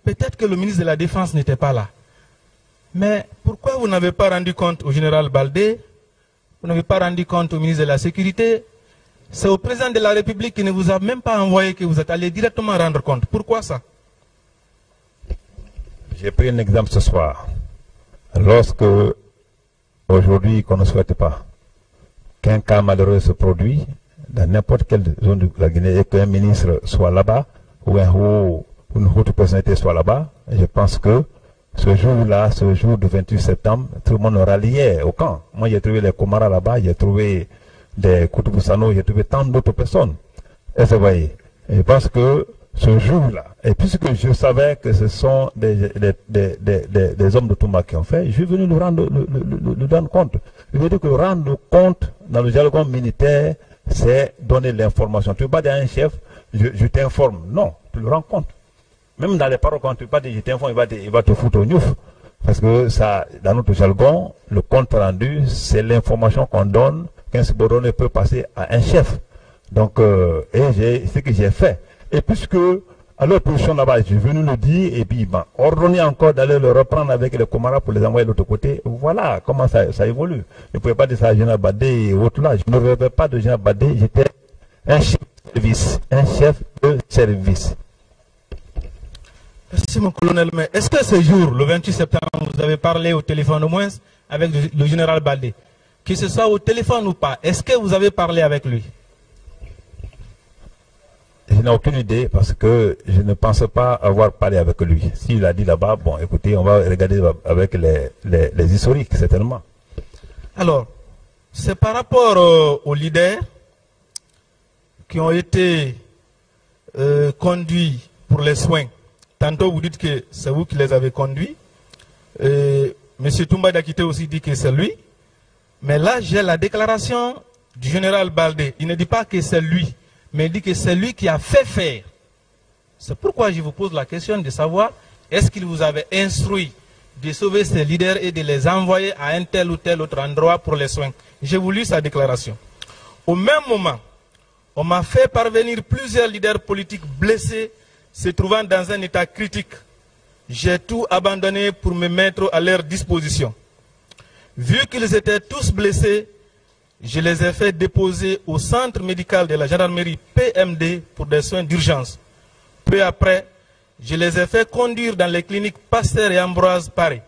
Peut-être que le ministre de la Défense n'était pas là. Mais pourquoi vous n'avez pas rendu compte au général Baldé? Vous n'avez pas rendu compte au ministre de la Sécurité? C'est au président de la République qui ne vous a même pas envoyé que vous êtes allé directement rendre compte. Pourquoi ça? J'ai pris un exemple ce soir. Lorsque, aujourd'hui, qu'on ne souhaite pas qu'un cas malheureux se produise dans n'importe quelle zone de la Guinée et qu'un ministre soit là-bas ou un haut ou une autre personnalité soit là-bas. Je pense que ce jour-là, ce jour du 28 septembre, tout le monde ralliait au camp. Moi, j'ai trouvé les Komara là-bas, j'ai trouvé des Koutoubou-Sano, j'ai trouvé tant d'autres personnes. Et vous voyez, je pense que ce jour-là, et puisque je savais que ce sont des hommes de Toumba qui ont fait, je suis venu nous rendre compte. Je veux dire que rendre compte dans le jargon militaire, c'est donner l'information. Tu ne peux pas dire à un chef, je t'informe. Non, tu le rends compte. Même dans les paroles, quand tu ne peux pas dire je t'informe, il va te foutre au gnouf. Parce que ça, dans notre jargon, le compte rendu, c'est l'information qu'on donne qu'un subordonné peut passer à un chef. Donc, c'est ce que j'ai fait. Et puisque, à leur position là-bas, je suis venu le dire, et puis, ordonné encore d'aller le reprendre avec les Komara pour les envoyer de l'autre côté. Voilà comment ça évolue. Je ne pouvais pas dire ça à Général Badé et autres là. Je ne rêvais pas de Général Badé, j'étais un chef de service. Un chef de service. Merci mon colonel, mais est-ce que ce jour, le 28 septembre, vous avez parlé au téléphone au moins avec le général Badé? Que ce soit au téléphone ou pas, est-ce que vous avez parlé avec lui? Je n'ai aucune idée parce que je ne pense pas avoir parlé avec lui. S'il a dit là-bas, bon écoutez, on va regarder avec les historiques certainement. Alors, c'est par rapport aux leaders qui ont été conduits pour les soins. Tantôt vous dites que c'est vous qui les avez conduits. M. Toumba Diakité aussi dit que c'est lui. Mais là, j'ai la déclaration du général Baldé. Il ne dit pas que c'est lui, mais il dit que c'est lui qui a fait faire. C'est pourquoi je vous pose la question de savoir, est-ce qu'il vous avait instruit de sauver ces leaders et de les envoyer à un tel ou tel autre endroit pour les soins? J'ai voulu sa déclaration. Au même moment, on m'a fait parvenir plusieurs leaders politiques blessés se trouvant dans un état critique. J'ai tout abandonné pour me mettre à leur disposition. Vu qu'ils étaient tous blessés, je les ai fait déposer au centre médical de la gendarmerie PMD pour des soins d'urgence. Peu après, je les ai fait conduire dans les cliniques Pasteur et Ambroise Paris.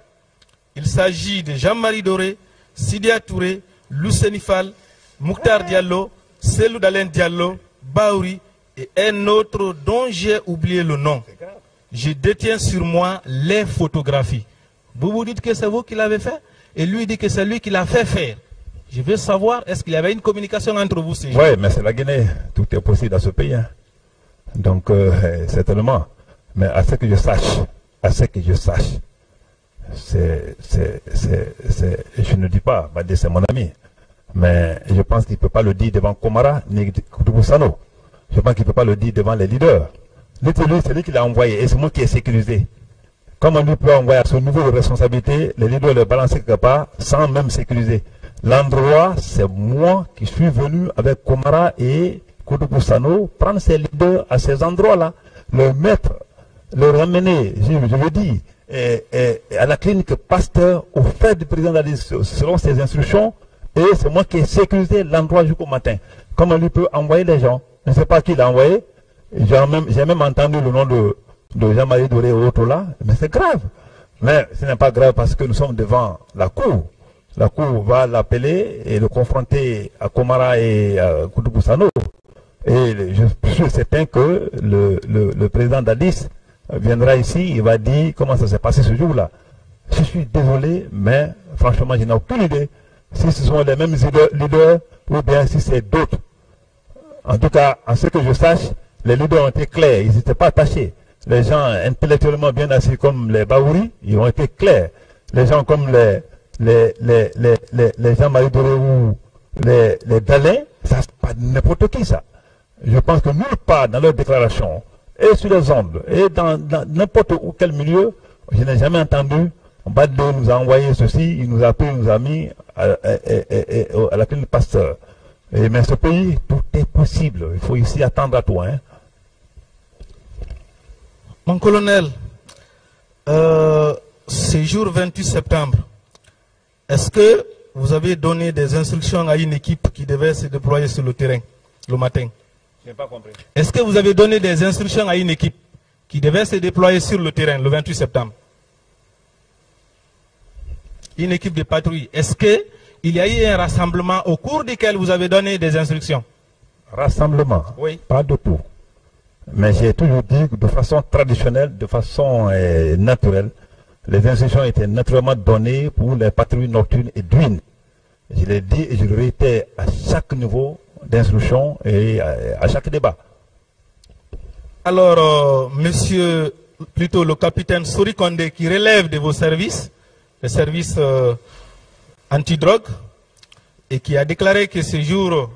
Il s'agit de Jean-Marie Doré, Sidia Touré, Lousenifal, Mouktar Diallo, Selou Dalen Diallo, Baouri et un autre dont j'ai oublié le nom. Je détiens sur moi les photographies. Vous vous dites que c'est vous qui l'avez fait et lui dit que c'est lui qui l'a fait faire. Je veux savoir, est-ce qu'il y avait une communication entre vous ces jours? Oui, mais c'est la Guinée. Tout est possible dans ce pays. Hein. Donc, certainement. Mais à ce que je sache, je ne dis pas, Badé c'est mon ami, mais je pense qu'il ne peut pas le dire devant Komara ni Koutoubou-Sano. Je pense qu'il ne peut pas le dire devant les leaders. C'est lui qui l'a envoyé et c'est moi qui ai sécurisé. Comment lui peut envoyer à ce niveau de responsabilité, les leaders le balancer quelque part sans même sécuriser? L'endroit, c'est moi qui suis venu avec Komara et Koutoubou-Sano prendre ces leaders à ces endroits-là, le mettre, le ramener, je veux dire, à la clinique Pasteur, au fait du président d'Addis, selon ses instructions, et c'est moi qui ai sécurisé l'endroit jusqu'au matin. Comment lui peut envoyer les gens? Je ne sais pas qui l'a envoyé. J'ai même entendu le nom de Jean-Marie Doré et autres là, mais c'est grave. Mais ce n'est pas grave parce que nous sommes devant la cour. La cour va l'appeler et le confronter à Komara et à Koutoubou-Sano. Et je suis certain que le président d'Addis viendra ici, il va dire comment ça s'est passé ce jour-là. Je suis désolé, mais franchement, je n'ai aucune idée si ce sont les mêmes leaders ou bien si c'est d'autres. En tout cas, en ce que je sache, les leaders ont été clairs, ils n'étaient pas attachés. Les gens intellectuellement bien assis comme les Baouri, ils ont été clairs. Les gens comme les Jean-Marie Doré ou les Dalin, ça c'est pas n'importe qui ça. Je pense que nulle part dans leur déclaration, et sur les ondes, et dans n'importe quel milieu, je n'ai jamais entendu Badé nous a envoyé ceci, il nous a pris, il nous a mis à la clinique Pasteur. Mais ce pays, tout est possible. Il faut ici attendre à toi. Hein. Mon colonel, ce jour 28 septembre, est-ce que vous avez donné des instructions à une équipe qui devait se déployer sur le terrain le matin? Je n'ai pas compris. Est-ce que vous avez donné des instructions à une équipe qui devait se déployer sur le terrain le 28 septembre? Une équipe de patrouille. Est-ce qu'il y a eu un rassemblement au cours duquel vous avez donné des instructions? Rassemblement? Oui. Pas du tout. Mais j'ai toujours dit que de façon traditionnelle, de façon naturelle, les instructions étaient naturellement données pour les patrouilles nocturnes et d'huile. Je l'ai dit et je le réitère à chaque niveau d'instruction et à chaque débat. Alors, monsieur, plutôt le capitaine Sori Kondé, qui relève de vos services, le service antidrogue, et qui a déclaré que ce jour,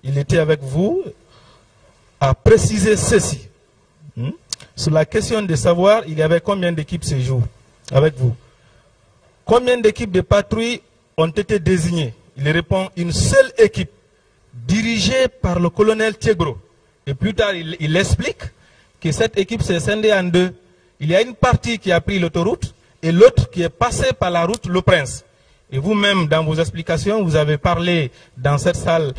il était avec vous, a précisé ceci. Sur la question de savoir, il y avait combien d'équipes ce jour avec vous? Combien d'équipes de patrouilles ont été désignées? Il répond une seule équipe, dirigée par le colonel Thiegro. Et plus tard, il explique que cette équipe s'est scindée en deux. Il y a une partie qui a pris l'autoroute et l'autre qui est passée par la route Le Prince. Et vous-même, dans vos explications, vous avez parlé dans cette salle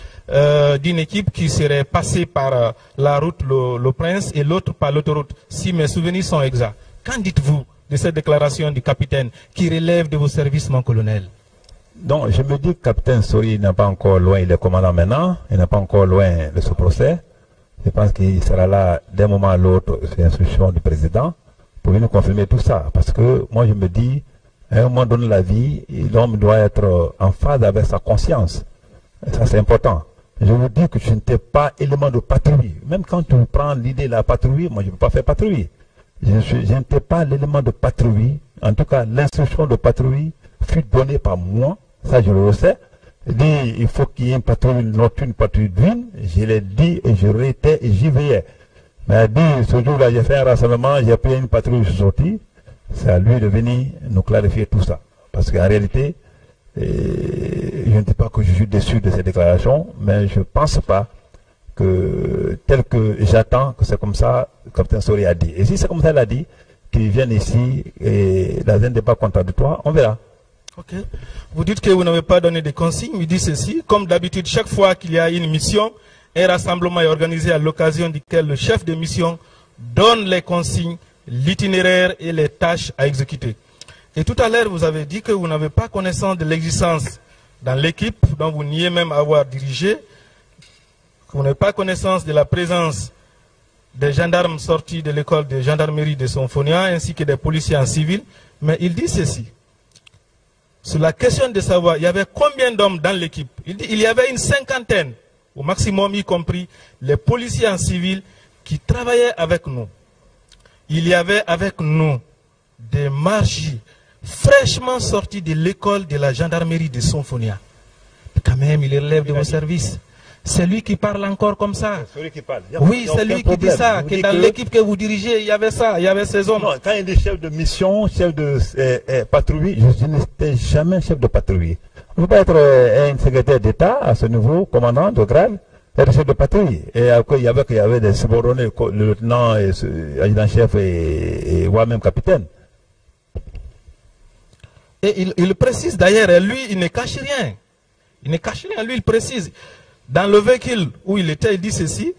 d'une équipe qui serait passée par la route Le Prince et l'autre par l'autoroute, si mes souvenirs sont exacts. Qu'en dites-vous de cette déclaration du capitaine qui relève de vos services, mon colonel? Donc, je me dis que le capitaine Sori n'est pas encore loin, il est commandant maintenant, il n'est pas encore loin de ce procès. Je pense qu'il sera là d'un moment à l'autre sur l'instruction du président pour nous confirmer tout ça. Parce que moi, je me dis, à un moment donné de la vie, l'homme doit être en phase avec sa conscience. Et ça, c'est important. Je vous dis que je n'étais pas élément de patrouille. Même quand tu prends l'idée de la patrouille, moi, je ne peux pas faire patrouille. Je n'étais pas l'élément de patrouille. En tout cas, l'instruction de patrouille fut donnée par moi. Ça, je le sais. Il dit, il faut qu'il y ait une patrouille nocturne, une patrouille d'huile. Je l'ai dit et je réétais et j'y veillais. Mais il dit, ce jour-là, j'ai fait un rassemblement, j'ai pris une patrouille, je suis sorti. C'est à lui de venir nous clarifier tout ça. Parce qu'en réalité, je ne dis pas que je suis déçu de ces déclarations, mais je ne pense pas que, tel que j'attends, que c'est comme ça que le capitaine Sori a dit. Et si c'est comme ça qu'il a dit, qu'il vienne ici et dans un débat contradictoire, on verra. Ok. Vous dites que vous n'avez pas donné de consignes, il dit ceci. Comme d'habitude, chaque fois qu'il y a une mission, un rassemblement est organisé à l'occasion duquel le chef de mission donne les consignes, l'itinéraire et les tâches à exécuter. Et tout à l'heure, vous avez dit que vous n'avez pas connaissance de l'existence dans l'équipe dont vous niez même avoir dirigé, que vous n'avez pas connaissance de la présence des gendarmes sortis de l'école de gendarmerie de Sonfonia ainsi que des policiers en civil. Mais il dit ceci. Sur la question de savoir, il y avait combien d'hommes dans l'équipe? Il dit il y avait une cinquantaine, au maximum, y compris les policiers en civil qui travaillaient avec nous. Il y avait avec nous des margis fraîchement sortis de l'école de la gendarmerie de Sonfonia. Quand même, il relève de vos services. C'est lui qui parle encore comme ça. C'est celui qui parle. Oui, c'est lui qui dit ça, que dans l'équipe que vous dirigez, il y avait ça, il y avait ces hommes. Non, quand il dit chef de mission, chef de patrouille, je n'étais jamais chef de patrouille. On ne peut pas être un secrétaire d'État à ce niveau, commandant de grade, être chef de patrouille. Et après, il y avait des subordonnés, le lieutenant, adjudant-chef et moi-même capitaine. Et il précise d'ailleurs, lui, il ne cache rien. Il ne cache rien, lui, il précise. Dans le véhicule où il était, il dit ceci.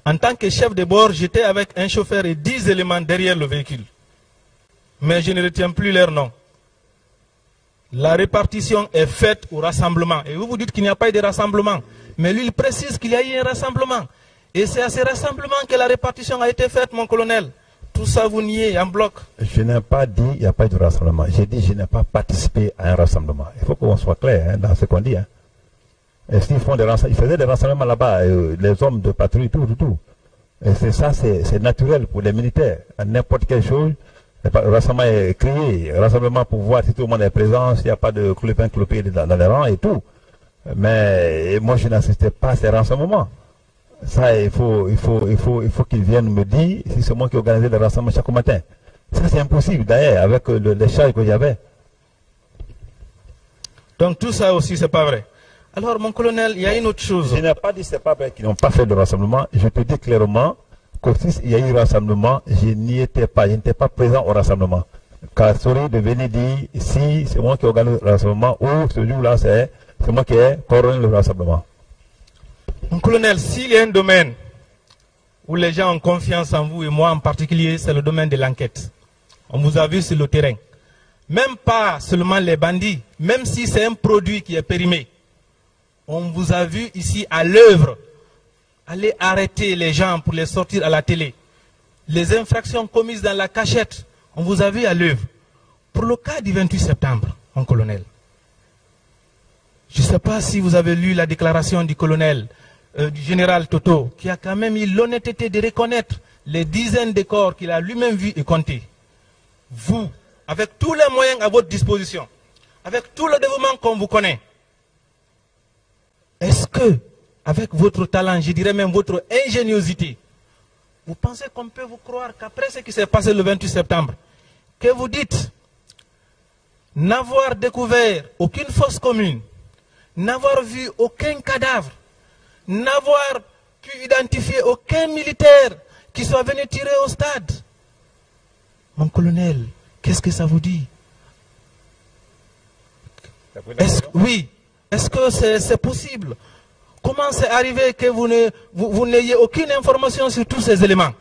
En tant que chef de bord, j'étais avec un chauffeur et 10 éléments derrière le véhicule. Mais je ne retiens plus leur nom. La répartition est faite au rassemblement. Et vous vous dites qu'il n'y a pas eu de rassemblement. Mais lui, il précise qu'il y a eu un rassemblement. Et c'est à ce rassemblement que la répartition a été faite, mon colonel. Tout ça, vous niez en bloc. Je n'ai pas dit qu'il n'y a pas eu de rassemblement. J'ai dit que je n'ai pas participé à un rassemblement. Il faut qu'on soit clair dans ce qu'on dit. Et s'ils font des rassemblements, ils faisaient des rassemblements là-bas, les hommes de patrouille, tout. Et c'est ça, c'est naturel pour les militaires. À n'importe quelle chose, le rassemblement est créé. Rassemblement pour voir si tout le monde est présent, s'il n'y a pas de clopin-clopé dans les rangs et tout. Mais moi, je n'assistais pas à ces rassemblements. Ça, il faut qu'ils viennent me dire si c'est moi qui organisais les rassemblements chaque matin. Ça, c'est impossible d'ailleurs, avec les charges que j'avais. Donc tout ça aussi, c'est pas vrai. Alors, mon colonel, il y a une autre chose. Je n'ai pas dit que ce n'est pas vrai qu'ils n'ont pas fait de rassemblement. Je te dis clairement que s'il y a eu rassemblement, je n'y étais pas. Je n'étais pas présent au rassemblement. Car Sori de venir dire si c'est moi qui organise le rassemblement ou ce jour-là, c'est moi qui ai coordonné le rassemblement. Mon colonel, s'il y a un domaine où les gens ont confiance en vous et moi en particulier, c'est le domaine de l'enquête. On vous a vu sur le terrain. Même pas seulement les bandits, même si c'est un produit qui est périmé. On vous a vu ici à l'œuvre allez arrêter les gens pour les sortir à la télé. Les infractions commises dans la cachette, on vous a vu à l'œuvre. Pour le cas du 28 septembre, mon colonel, je ne sais pas si vous avez lu la déclaration du colonel, du général Toto, qui a quand même eu l'honnêteté de reconnaître les dizaines de corps qu'il a lui-même vu et compté. Vous, avec tous les moyens à votre disposition, avec tout le dévouement qu'on vous connaît, est-ce que, avec votre talent, je dirais même votre ingéniosité, vous pensez qu'on peut vous croire qu'après ce qui s'est passé le 28 septembre, que vous dites n'avoir découvert aucune fosse commune, n'avoir vu aucun cadavre, n'avoir pu identifier aucun militaire qui soit venu tirer au stade? Mon colonel, qu'est-ce que ça vous dit? Oui, est-ce que c'est possible? Comment c'est arrivé que vous n'ayez aucune information sur tous ces éléments?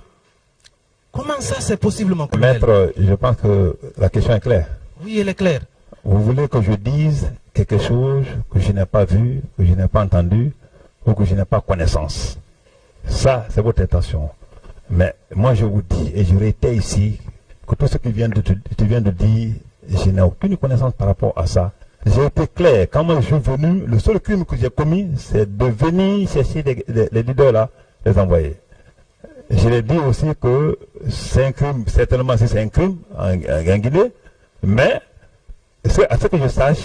Comment ça c'est possible, mon colonel? Maître, je pense que la question est claire. Oui, elle est claire. Vous voulez que je dise quelque chose que je n'ai pas vu, que je n'ai pas entendu, ou que je n'ai pas connaissance? Ça, c'est votre intention. Mais moi, je vous dis, et je réitère ici, que tout ce que tu viens de dire, je n'ai aucune connaissance par rapport à ça. J'ai été clair. Quand moi je suis venu, le seul crime que j'ai commis, c'est de venir chercher les leaders là, les envoyer. Je l'ai dit aussi que c'est un crime, certainement si c'est un crime en Guinée, mais à ce que je sache,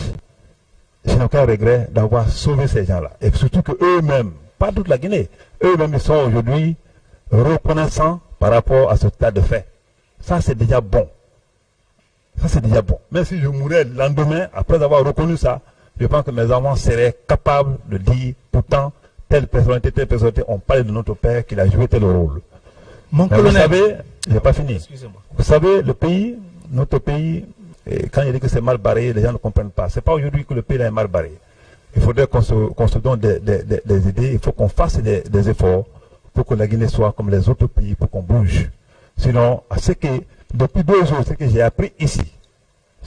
je n'ai aucun regret d'avoir sauvé ces gens-là. Et surtout que eux-mêmes, pas toute la Guinée, eux-mêmes ils sont aujourd'hui reconnaissants par rapport à ce tas de faits. Ça c'est déjà bon. Ça c'est déjà bon. Même si je mourais le lendemain, après avoir reconnu ça, je pense que mes enfants seraient capables de dire, pourtant, telle personnalité, on parle de notre père qu'il a joué tel rôle. Mon Mais colonel, vous savez, je n'ai pas fini. Excusez-moi. Vous savez, le pays, notre pays, quand il dit que c'est mal barré, les gens ne comprennent pas. Ce n'est pas aujourd'hui que le pays est mal barré. Il faudrait qu'on se donne des idées, il faut qu'on fasse des efforts pour que la Guinée soit comme les autres pays, pour qu'on bouge. Sinon, depuis 2 jours, ce que j'ai appris ici,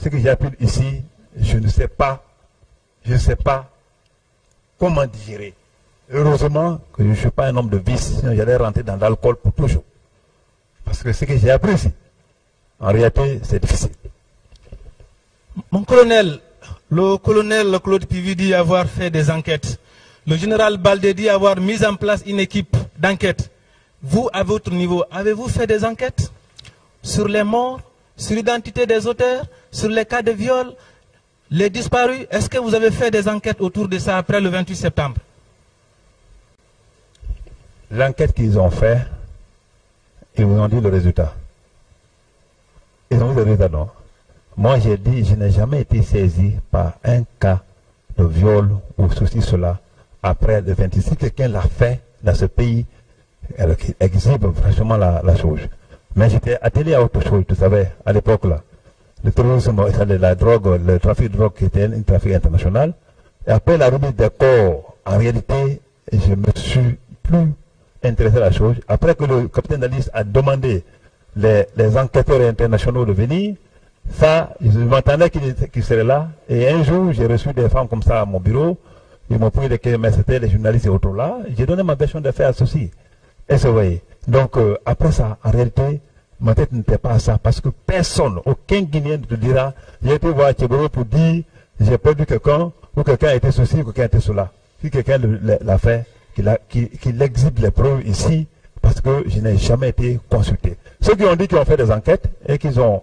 je ne sais pas comment digérer. Heureusement que je ne suis pas un homme de vice, sinon j'allais rentrer dans l'alcool pour toujours. Parce que ce que j'ai appris ici, en réalité, c'est difficile. Mon colonel, le colonel Claude Pivi dit avoir fait des enquêtes. Le général Baldé dit avoir mis en place une équipe d'enquête. Vous, à votre niveau, avez-vous fait des enquêtes sur les morts, sur l'identité des auteurs, sur les cas de viol, les disparus? Est-ce que vous avez fait des enquêtes autour de ça après le 28 septembre? L'enquête qu'ils ont fait, ils vous ont dit le résultat. Ils ont dit le résultat, non. Moi, j'ai dit, je n'ai jamais été saisi par un cas de viol ou ceci, cela, après le 26. Si quelqu'un l'a fait dans ce pays, elle exhibe franchement la chose. Mais j'étais attelé à autre chose, tu savais, à l'époque là. Le terrorisme, la drogue, le trafic de drogue qui était un trafic international. Et après la remise des corps, en réalité, je me suis plus intéressé à la chose. Après que le capitaine d'Alice a demandé les enquêteurs internationaux de venir, ça, je m'entendais qu'ils seraient là. Et un jour, j'ai reçu des femmes comme ça à mon bureau. Ils m'ont posé des questions, mais c'était les journalistes et autres là. J'ai donné ma version de faire à ceci. Et c'est vrai. Donc, après ça, en réalité, ma tête n'était pas à ça. Parce que personne, aucun Guinéen ne te dira, j'ai été voir Tchéboro pour dire, j'ai perdu quelqu'un, ou quelqu'un a été ceci, ou quelqu'un a été cela. Si quelqu'un l'a fait, qu'il exhibe les preuves ici, parce que je n'ai jamais été consulté. Ceux qui ont dit qu'ils ont fait des enquêtes et qu'ils ont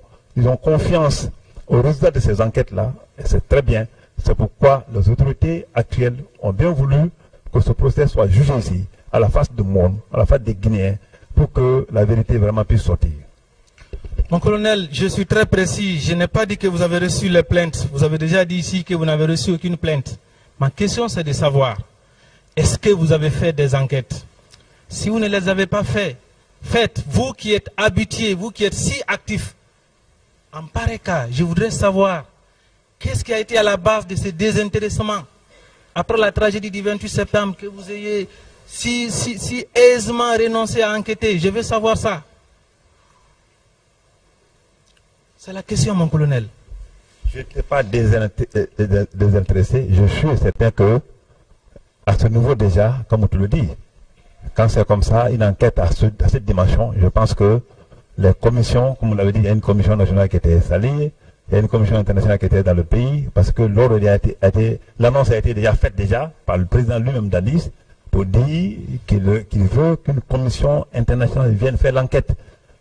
confiance au résultat de ces enquêtes-là, et c'est très bien. C'est pourquoi les autorités actuelles ont bien voulu que ce procès soit jugé ici, à la face du monde, à la face des Guinéens, pour que la vérité vraiment puisse sortir. Mon colonel, je suis très précis. Je n'ai pas dit que vous avez reçu les plaintes. Vous avez déjà dit ici que vous n'avez reçu aucune plainte. Ma question, c'est de savoir, est-ce que vous avez fait des enquêtes? Si vous ne les avez pas faites, vous qui êtes habitué, vous qui êtes si actif, en pareil cas, je voudrais savoir, qu'est-ce qui a été à la base de ce désintéressement après la tragédie du 28 septembre, que vous ayez si aisément renoncé à enquêter? Je veux savoir ça. C'est la question, mon colonel. Je n'étais pas désintéressé. Je suis certain que, à ce niveau déjà, comme tu le dis, Quand c'est comme ça, une enquête à cette dimension, je pense que les commissions, comme vous l'avez dit, il y a une commission nationale qui était installée, il y a une commission internationale qui était dans le pays, parce que l'annonce a été déjà faite par le président lui-même d'Addis, pour dire qu'il veut qu'une commission internationale vienne faire l'enquête.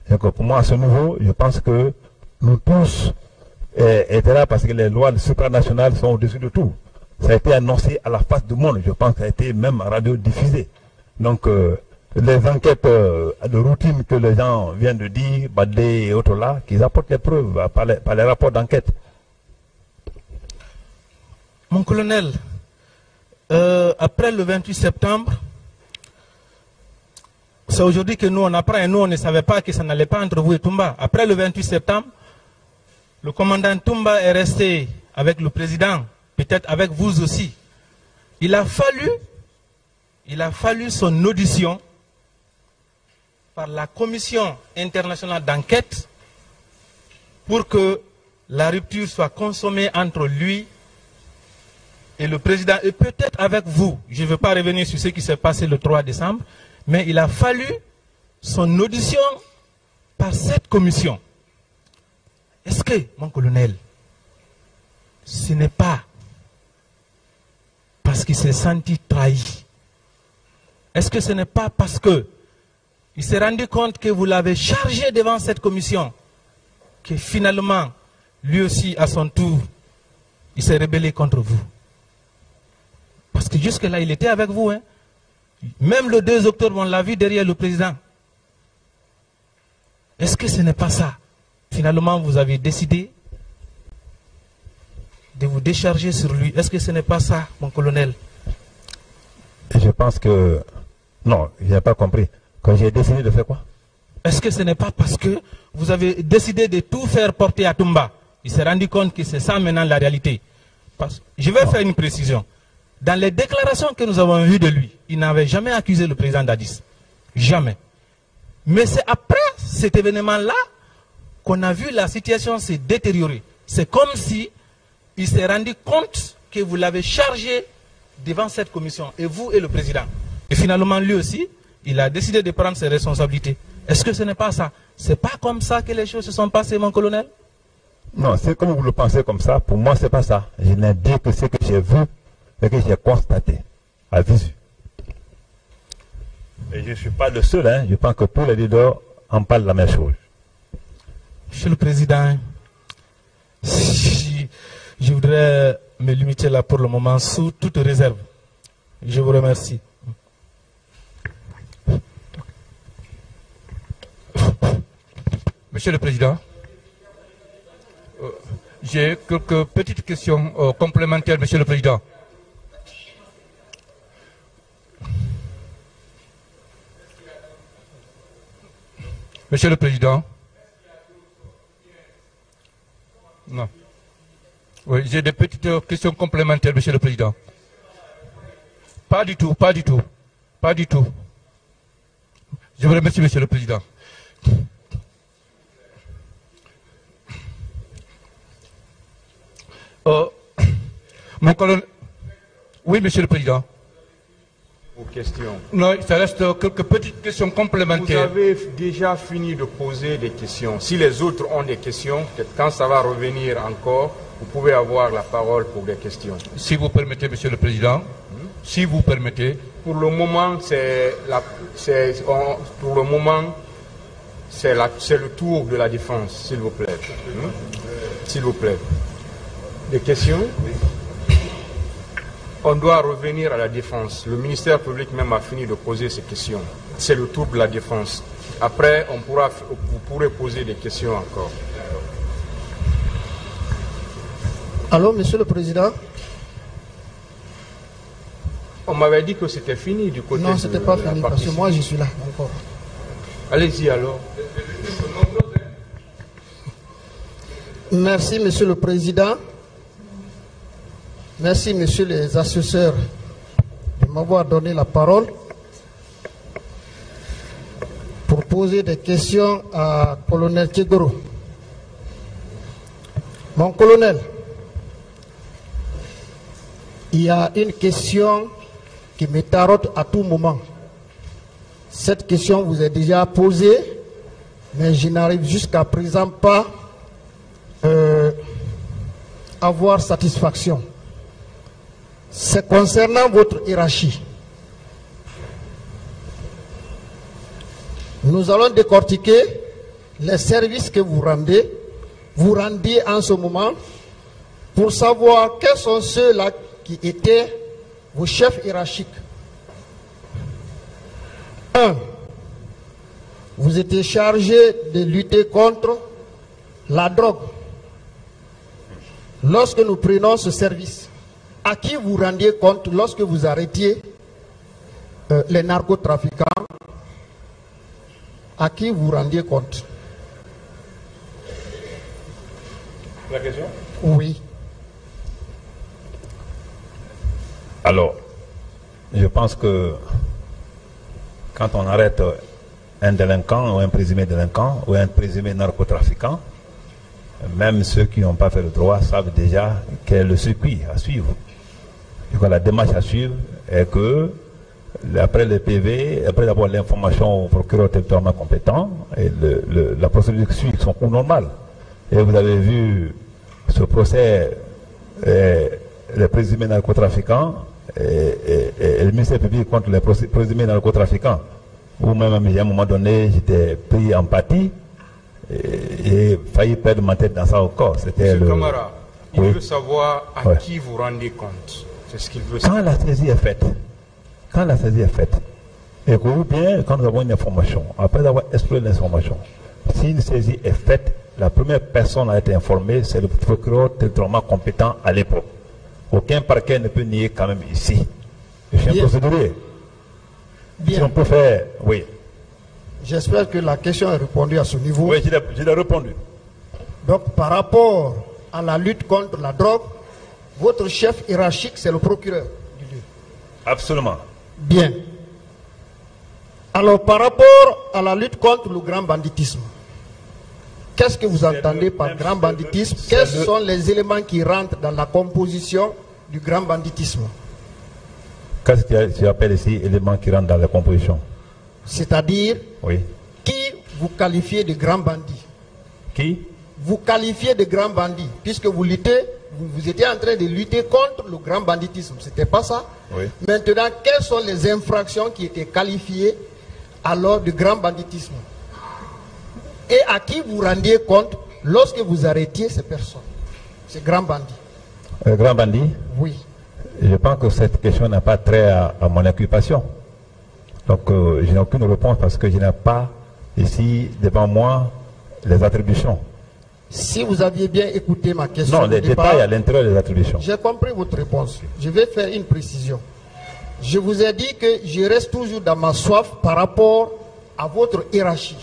Donc pour moi, à ce niveau, je pense que nous tous étaient là parce que les lois supranationales sont au-dessus de tout. Ça a été annoncé à la face du monde, je pense que ça a été même radio-diffusé. Donc les enquêtes de routine que les gens viennent de dire, Badé et autres là, qu'ils apportent les preuves par les rapports d'enquête. Mon colonel, après le 28 septembre, c'est aujourd'hui que nous on apprend et nous on ne savait pas que ça n'allait pas entre vous et Toumba. Après le 28 septembre, le commandant Toumba est resté avec le président, peut-être avec vous aussi. Il a fallu son audition par la commission internationale d'enquête pour que la rupture soit consommée entre lui et le président, et peut-être avec vous. Je ne veux pas revenir sur ce qui s'est passé le 3 décembre, mais il a fallu son audition par cette commission. Est-ce que, mon colonel, ce n'est pas parce qu'il s'est senti trahi? Est-ce que ce n'est pas parce qu'il s'est rendu compte que vous l'avez chargé devant cette commission que finalement, lui aussi, à son tour, il s'est rebellé contre vous? Parce que jusque-là, il était avec vous. Hein? Même le 2 octobre, on l'a vu derrière le président. Est-ce que ce n'est pas ça? Finalement, vous avez décidé de vous décharger sur lui. Est-ce que ce n'est pas ça, mon colonel? Je pense que... Non, je n'ai pas compris. Quand j'ai décidé de faire quoi? Est-ce que ce n'est pas parce que vous avez décidé de tout faire porter à Toumba? Il s'est rendu compte que c'est ça maintenant la réalité. Je vais faire une précision. Dans les déclarations que nous avons vues de lui, il n'avait jamais accusé le président d'Addis. Jamais. Mais c'est après cet événement-là qu'on a vu la situation se détériorer. C'est comme si il s'est rendu compte que vous l'avez chargé devant cette commission, et vous et le président. Et finalement, lui aussi, il a décidé de prendre ses responsabilités. Est-ce que ce n'est pas ça? C'est pas comme ça que les choses se sont passées, mon colonel? Non, c'est comme vous le pensez comme ça. Pour moi, c'est pas ça. Je n'ai dit que ce que j'ai vu et que j'ai constaté à visu. Et je ne suis pas le seul, hein. Je pense que tous les leaders en parlent la même chose. Monsieur le Président, je voudrais me limiter là pour le moment sous toute réserve. Je vous remercie. Monsieur le Président, j'ai quelques petites questions complémentaires, Monsieur le Président. Monsieur le Président. Non. Oui, j'ai des petites questions complémentaires, Monsieur le Président. Pas du tout, pas du tout. Pas du tout. Je vous remercie, Monsieur le Président. Mon colonel... Oui, Monsieur le Président. Aux questions. Non, ça reste quelques petites questions complémentaires. Vous avez déjà fini de poser des questions. Si les autres ont des questions, peut-être quand ça va revenir encore, vous pouvez avoir la parole pour des questions. Si vous permettez, Monsieur le Président. Si vous permettez. Pour le moment, c'est le tour de la défense, s'il vous plaît. S'il vous plaît. Des questions? On doit revenir à la défense. Le ministère public même a fini de poser ces questions. C'est le tour de la défense. Après, vous pourrez poser des questions encore. Allô, Monsieur le Président? On m'avait dit que c'était fini du côté de la Non, ce n'était pas fini, parce que moi, je suis là encore. Allez-y alors. Merci, Monsieur le Président. Merci, Messieurs les assesseurs, de m'avoir donné la parole pour poser des questions à Colonel Tchegoro. Mon colonel, il y a une question qui me tarote à tout moment. Cette question vous est déjà posée, mais je n'arrive jusqu'à présent pas à avoir satisfaction. C'est concernant votre hiérarchie. Nous allons décortiquer les services que vous rendiez en ce moment, pour savoir quels sont ceux-là qui étaient vos chefs hiérarchiques. 1. Vous étiez chargé de lutter contre la drogue. Lorsque nous prenons ce service, à qui vous rendiez compte lorsque vous arrêtiez les narcotrafiquants? À qui vous rendiez compte? La question? Oui. Alors, je pense que quand on arrête un délinquant ou un présumé délinquant ou un présumé narcotrafiquant, même ceux qui n'ont pas fait le droit savent déjà quel est le circuit à suivre. Et que la démarche à suivre est que, après le PV, après d'abord l'information au procureur territorialement compétent, et la procédure suit son cours normal. Et vous avez vu ce procès, les présumés narcotrafiquants et le ministère public contre les présumés narcotrafiquants. Ou même à un moment donné, j'étais pris en pâtie et failli perdre ma tête dans ça encore. C'était Monsieur Camara, il oui. veut savoir à qui vous rendez compte. C'est ce qu'il veut savoir. Quand la saisie est faite, et que ou bien quand nous avons une information, après avoir exploré l'information, si une saisie est faite, la première personne à être informée, c'est le procureur territorialement compétent à l'époque. Aucun parquet ne peut nier quand même ici. Je suis un procédurier. Bien. Si on peut faire, oui. J'espère que la question est répondue à ce niveau. Oui, je l'ai répondu. Donc, par rapport à la lutte contre la drogue, votre chef hiérarchique, c'est le procureur du lieu. Absolument. Bien. Alors, par rapport à la lutte contre le grand banditisme, qu'est-ce que vous entendez par grand banditisme? Quels sont les éléments qui rentrent dans la composition du grand banditisme? Qu'est-ce que tu appelles ici éléments qui rentrent dans la composition? C'est-à-dire, Oui. qui vous qualifiez de grand bandit? Qui? Vous qualifiez de grand bandit, puisque vous étiez en train de lutter contre le grand banditisme. C'était pas ça? Oui. Maintenant, quelles sont les infractions qui étaient qualifiées alors de grand banditisme? Et à qui vous rendiez compte lorsque vous arrêtiez ces personnes, ces grands bandits? Grand bandit? Oui. Je pense que cette question n'a pas trait à mon occupation. Donc, je n'ai aucune réponse parce que je n'ai pas ici devant moi les attributions. Si vous aviez bien écouté ma question. Non, les détails à l'intérieur des attributions. J'ai compris votre réponse. Je vais faire une précision. Je vous ai dit que je reste toujours dans ma soif par rapport à votre hiérarchie.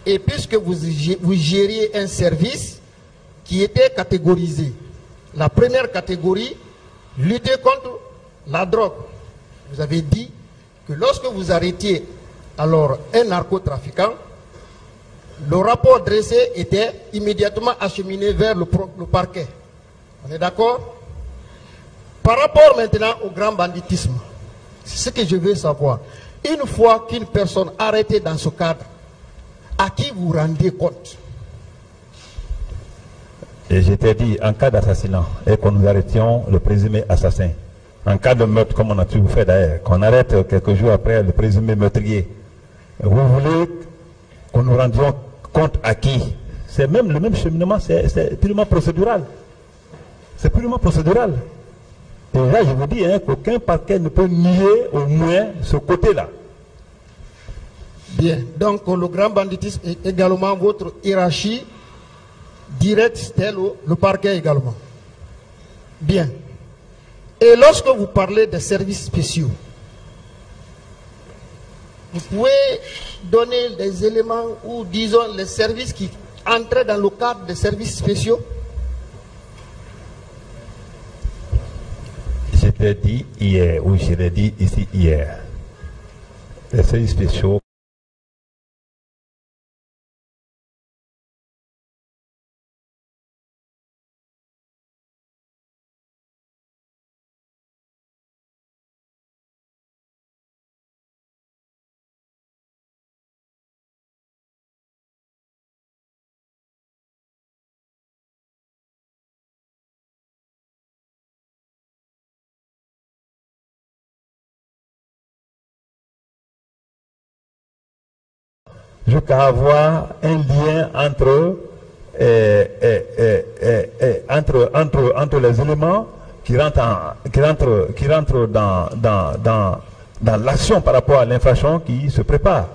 Et puisque vous gériez un service qui était catégorisé, la première catégorie, lutter contre la drogue. Vous avez dit que lorsque vous arrêtiez alors un narcotrafiquant, le rapport dressé était immédiatement acheminé vers le parquet. On est d'accord? Par rapport maintenant au grand banditisme, c'est ce que je veux savoir. Une fois qu'une personne arrêtée dans ce cadre, à qui vous rendez compte? Et je t'ai dit, en cas d'assassinat, et que nous arrêtions le présumé assassin, en cas de meurtre, comme on a toujours fait d'ailleurs, qu'on arrête quelques jours après le présumé meurtrier, vous voulez que nous rendions compte à qui? C'est même le même cheminement, c'est purement procédural. C'est purement procédural. Et là, je vous dis qu'aucun parquet ne peut nier au moins ce côté-là. Bien, donc le grand banditisme est également votre hiérarchie directe, c'était le parquet également. Bien. Et lorsque vous parlez des services spéciaux, vous pouvez donner des éléments ou disons les services qui entraient dans le cadre des services spéciaux? Je t'ai dit hier, ou je l'ai dit ici hier, les services spéciaux jusqu'à avoir un lien entre les éléments qui rentrent dans l'action par rapport à l'infraction qui se prépare.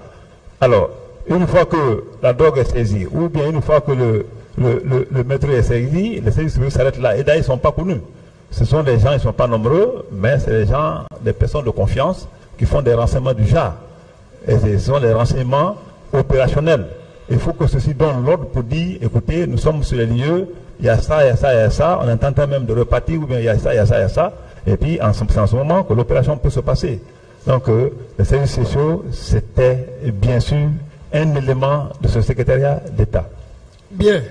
Alors, une fois que la drogue est saisie, ou bien une fois que le maître est saisi, les services s'arrêtent là. Et d'ailleurs, ils ne sont pas connus. Ce sont des gens, ils ne sont pas nombreux, mais c'est des gens, des personnes de confiance qui font des renseignements du genre. Et ce sont des renseignements opérationnels. Il faut que ceci donne l'ordre pour dire, écoutez, nous sommes sur les lieux, il y a ça, il y a ça, il y a ça, on est en train même de repartir, ou bien il y a ça, il y a ça, il y a ça. Et puis, c'est en ce moment que l'opération peut se passer. Donc, les services sociaux, c'était bien sûr un élément de ce secrétariat d'État. Bien.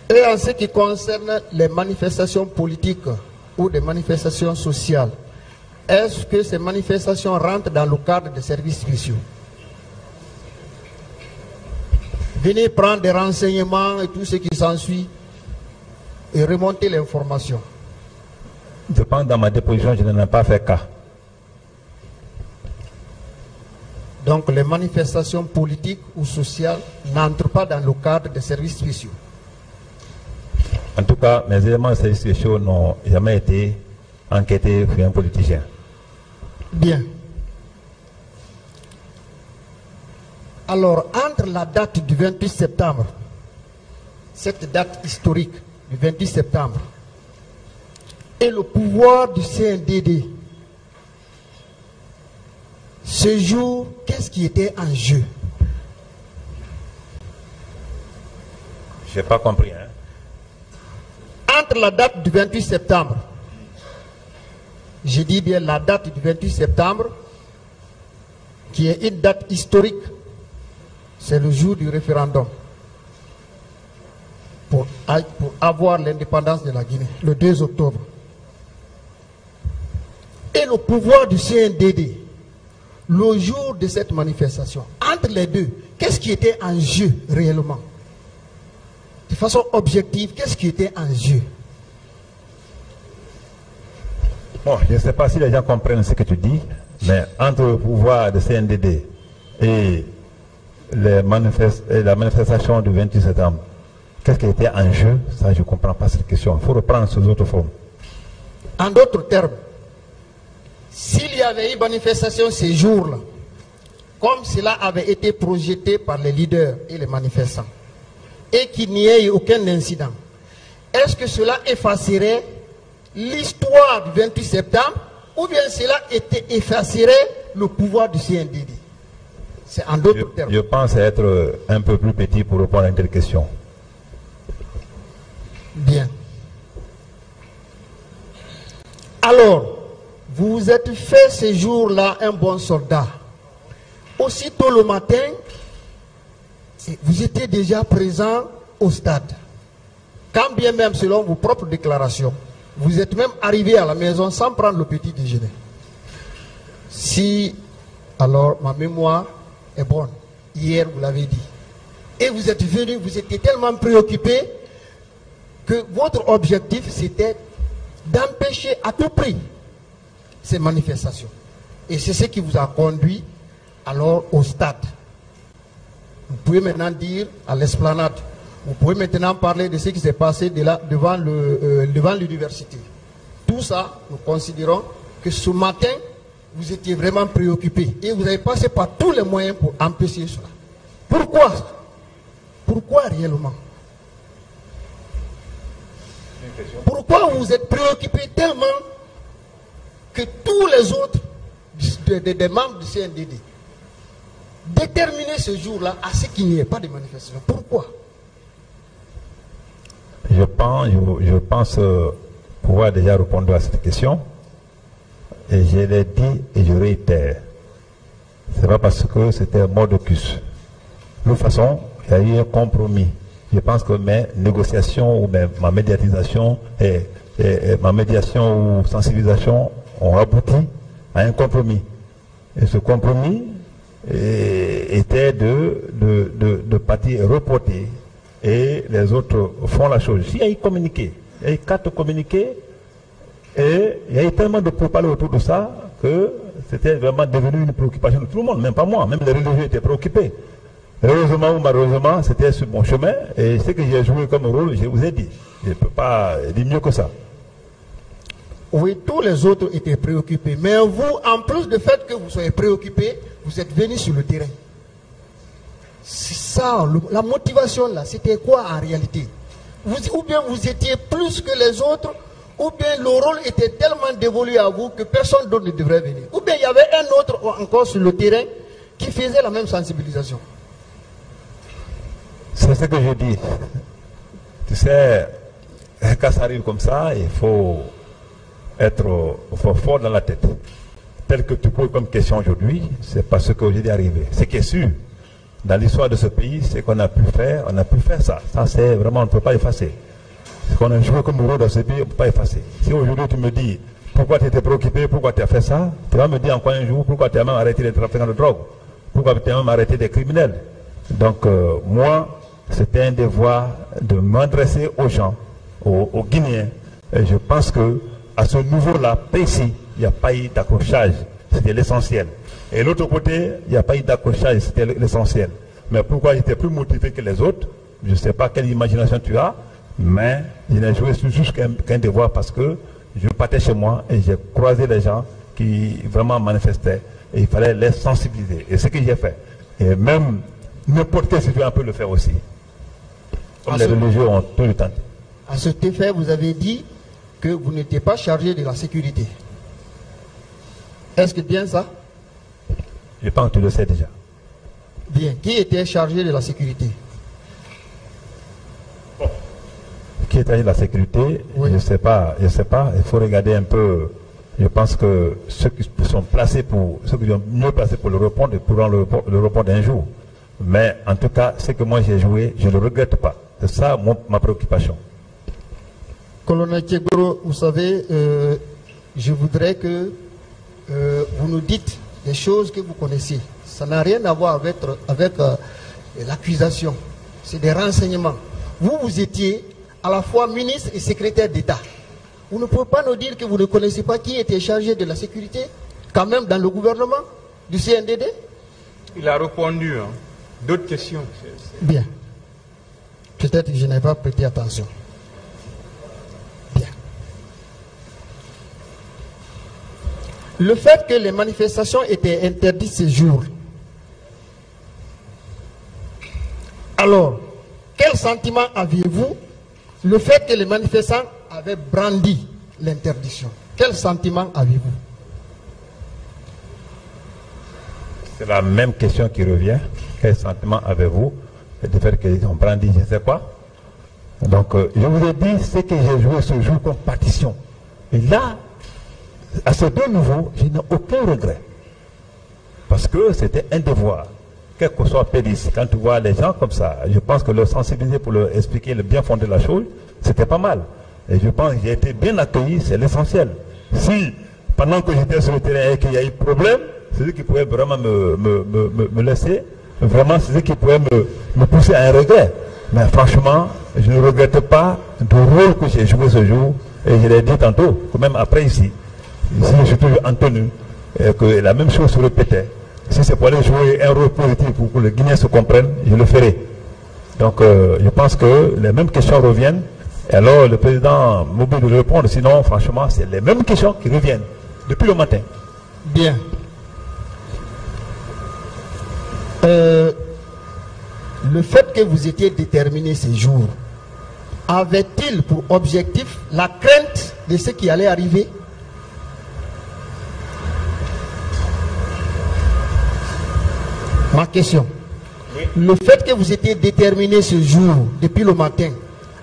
Et en ce qui concerne les manifestations politiques ou des manifestations sociales, est-ce que ces manifestations rentrent dans le cadre des services spéciaux? Venez prendre des renseignements et tout ce qui s'ensuit et remonter l'information. Je pense que dans ma déposition, je n'en ai pas fait cas. Donc les manifestations politiques ou sociales n'entrent pas dans le cadre des services spéciaux. En tout cas, mes éléments de services spéciaux n'ont jamais été enquêtés sur un politicien. Bien. Alors, entre la date du 28 septembre, cette date historique du 28 septembre, et le pouvoir du CNDD, ce jour, qu'est-ce qui était en jeu? Je n'ai pas compris. Hein? Entre la date du 28 septembre, je dis bien la date du 28 septembre, qui est une date historique, c'est le jour du référendum pour avoir l'indépendance de la Guinée, le 2 octobre. Et le pouvoir du CNDD, le jour de cette manifestation, entre les deux, qu'est-ce qui était en jeu réellement? De façon objective, qu'est-ce qui était en jeu? Bon, je ne sais pas si les gens comprennent ce que tu dis, mais entre le pouvoir de CNDD et la manifestation du 28 septembre, qu'est-ce qui était en jeu? Ça, je ne comprends pas cette question. Il faut reprendre sous autres formes. En d'autres termes, s'il y avait eu manifestation ces jours-là, comme cela avait été projeté par les leaders et les manifestants, et qu'il n'y ait eu aucun incident, est-ce que cela effacerait l'histoire du 28 septembre, ou bien cela effacerait le pouvoir du CNDD? C'est en d'autres termes. Je pense être un peu plus petit pour répondre à une telle question. Bien. Alors, vous vous êtes fait ce jour-là un bon soldat. Aussitôt le matin, vous étiez déjà présent au stade. Quand bien même selon vos propres déclarations, vous êtes même arrivé à la maison sans prendre le petit déjeuner. Si, alors ma mémoire est bonne, hier vous l'avez dit. Et vous êtes venu, vous étiez tellement préoccupé que votre objectif c'était d'empêcher à tout prix ces manifestations. Et c'est ce qui vous a conduit alors au stade. Vous pouvez maintenant dire à l'esplanade, vous pouvez maintenant parler de ce qui s'est passé devant l'université. Tout ça, nous considérons que ce matin, vous étiez vraiment préoccupé et vous avez passé par tous les moyens pour empêcher cela. Pourquoi? Pourquoi réellement? Pourquoi vous êtes préoccupé tellement que tous les autres des membres du CNDD déterminer ce jour-là à ce qu'il n'y ait pas de manifestation? Pourquoi? Je pense pouvoir déjà répondre à cette question. Et je l'ai dit et je réitère. Ce n'est pas parce que c'était un mordicus. De toute façon, il y a eu un compromis. Je pense que mes négociations ou ma médiatisation et ma médiation ou sensibilisation ont abouti à un compromis. Et ce compromis était de partir reporter et les autres font la chose. S'il y a eu communiqué, il y a eu 4 communiqués et il y a eu tellement de pourparlers autour de ça que c'était vraiment devenu une préoccupation de tout le monde, même pas moi, même les religieux étaient préoccupés. Heureusement ou malheureusement, c'était sur mon chemin, et ce que j'ai joué comme rôle, je vous ai dit. Je ne peux pas dire mieux que ça. Oui, tous les autres étaient préoccupés. Mais vous, en plus du fait que vous soyez préoccupés, vous êtes venus sur le terrain. C'est ça, la motivation là, c'était quoi en réalité? Ou bien vous étiez plus que les autres, ou bien le rôle était tellement dévolu à vous que personne d'autre ne devrait venir. Ou bien il y avait un autre encore sur le terrain qui faisait la même sensibilisation. C'est ce que je dis. Tu sais, quand ça arrive comme ça, il faut être fort dans la tête. Tel que tu poses comme question aujourd'hui, c'est parce qu'aujourd'hui est arrivé. Ce qui est sûr, dans l'histoire de ce pays, c'est qu'on a pu faire, ça. Ça, c'est vraiment, on ne peut pas effacer. Ce qu'on a joué comme rôle dans ce pays, on ne peut pas effacer. Si aujourd'hui tu me dis, pourquoi tu étais préoccupé, pourquoi tu as fait ça, tu vas me dire encore un jour, pourquoi tu as même arrêté les trafiquants de drogue, pourquoi tu as même arrêté des criminels. Donc, moi, c'était un devoir de m'adresser aux gens, aux Guinéens. Et je pense que à ce niveau-là, précis, il n'y a pas eu d'accrochage. C'était l'essentiel. Et l'autre côté, il n'y a pas eu d'accrochage, c'était l'essentiel. Mais pourquoi j'étais plus motivé que les autres? Je ne sais pas quelle imagination tu as, mais je n'ai joué juste qu'un devoir parce que je partais chez moi et j'ai croisé des gens qui vraiment manifestaient et il fallait les sensibiliser. Et c'est ce que j'ai fait. Et même n'importe quel citoyen peut le faire aussi. Comme les religieux ont tout le temps. À cet effet, vous avez dit que vous n'étiez pas chargé de la sécurité. Est-ce que bien ça? Je pense que tu le sais déjà. Bien. Qui était chargé de la sécurité? Bon. Qui était chargé de la sécurité? Oui. Je ne sais pas. Il faut regarder un peu. Je pense que ceux qui sont placés ceux qui sont mieux placés pour le répondre, pourront le répondre un jour. Mais en tout cas, ce que moi j'ai joué, je ne le regrette pas. C'est ça ma préoccupation. Colonel Tchegoro, vous savez, je voudrais que vous nous dites des choses que vous connaissez. Ça n'a rien à voir avec l'accusation. C'est des renseignements. Vous étiez à la fois ministre et secrétaire d'État. Vous ne pouvez pas nous dire que vous ne connaissez pas qui était chargé de la sécurité, quand même dans le gouvernement du CNDD? Il a répondu. Hein. D'autres questions? Bien. Peut-être que je n'ai pas prêté attention. Bien. Le fait que les manifestations étaient interdites ces jours, alors, quel sentiment aviez-vous le fait que les manifestants avaient brandi l'interdiction? Quel sentiment aviez-vous? C'est la même question qui revient. Quel sentiment avez-vous de faire qu'ils ont brandi, je ne sais quoi? Donc, je vous ai dit ce que j'ai joué ce jour comme partition. Et là, à ce deux niveaux, je n'ai aucun regret. Parce que c'était un devoir. Quel que soit pédis, quand tu vois les gens comme ça, je pense que leur sensibiliser pour leur expliquer le bien fondé de la chose, c'était pas mal. Et je pense que j'ai été bien accueilli, c'est l'essentiel. Si, pendant que j'étais sur le terrain et qu'il y a eu problème, c'est ce qui pouvait vraiment me laisser, vraiment c'est ce qui pouvait me pousser à un regret. Mais franchement, je ne regrette pas le rôle que j'ai joué ce jour. Et je l'ai dit tantôt, que même après ici je suis toujours en tenue, et que la même chose se répétait. Si c'est pour aller jouer un rôle positif pour que les Guinéens se comprennent, je le ferai. Donc je pense que les mêmes questions reviennent. Et alors le président m'oblige de répondre, sinon franchement c'est les mêmes questions qui reviennent depuis le matin. Bien. Le fait que vous étiez déterminé ces jours, avait-il pour objectif la crainte de ce qui allait arriver? Ma question. Oui. Le fait que vous étiez déterminé ce jour, depuis le matin,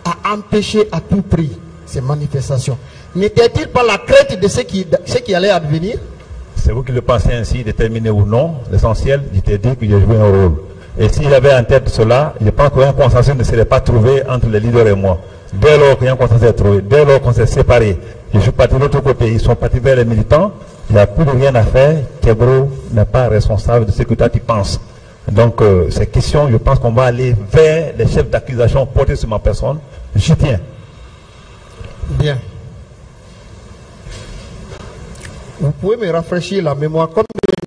à empêcher à tout prix ces manifestations, n'était-il pas la crainte de ce qui allait advenir? C'est vous qui le pensez ainsi, déterminé ou non. L'essentiel, je t'ai dit que j'ai joué un rôle. Et s'il avait en tête cela, je pense qu'un consensus ne serait pas trouvé entre les leaders et moi. Dès lors qu'un consensus est trouvé, dès lors qu'on s'est séparés, je suis parti de l'autre côté, ils sont partis vers les militants, il n'y a plus de rien à faire. Tchegoro n'est pas responsable de ce que toi tu penses. Donc ces questions, je pense qu'on va aller vers les chefs d'accusation portés sur ma personne. J'y tiens. Bien. Vous pouvez me rafraîchir la mémoire, combien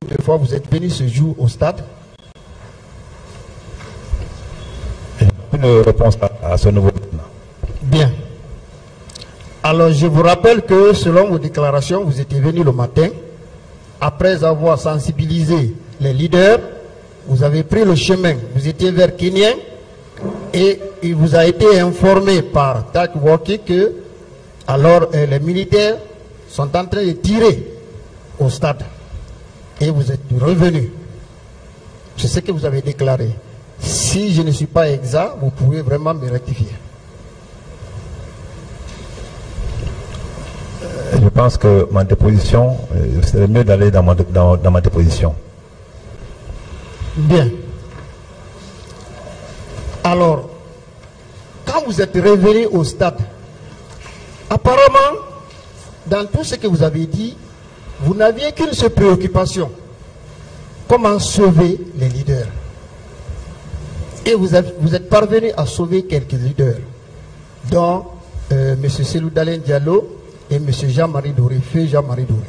de fois vous êtes venu ce jour au stade? Une réponse à ce nouveau. Bien. Alors je vous rappelle que selon vos déclarations, vous étiez venu le matin, après avoir sensibilisé les leaders, vous avez pris le chemin, vous étiez vers Kenyan, et il vous a été informé par Tak Woki que alors les militaires sont en train de tirer au stade. Et vous êtes revenu. C'est ce que vous avez déclaré. Si je ne suis pas exact, vous pouvez vraiment me rectifier. Je pense que ma déposition, c'est mieux d'aller dans ma déposition. Bien. Alors, quand vous êtes revenu au stade, apparemment, dans tout ce que vous avez dit, vous n'aviez qu'une seule préoccupation. Comment sauver les leaders. Et vous êtes parvenu à sauver quelques leaders, dont M. Selou Dalen Diallo et M. Jean-Marie Doré, feu Jean-Marie Doré.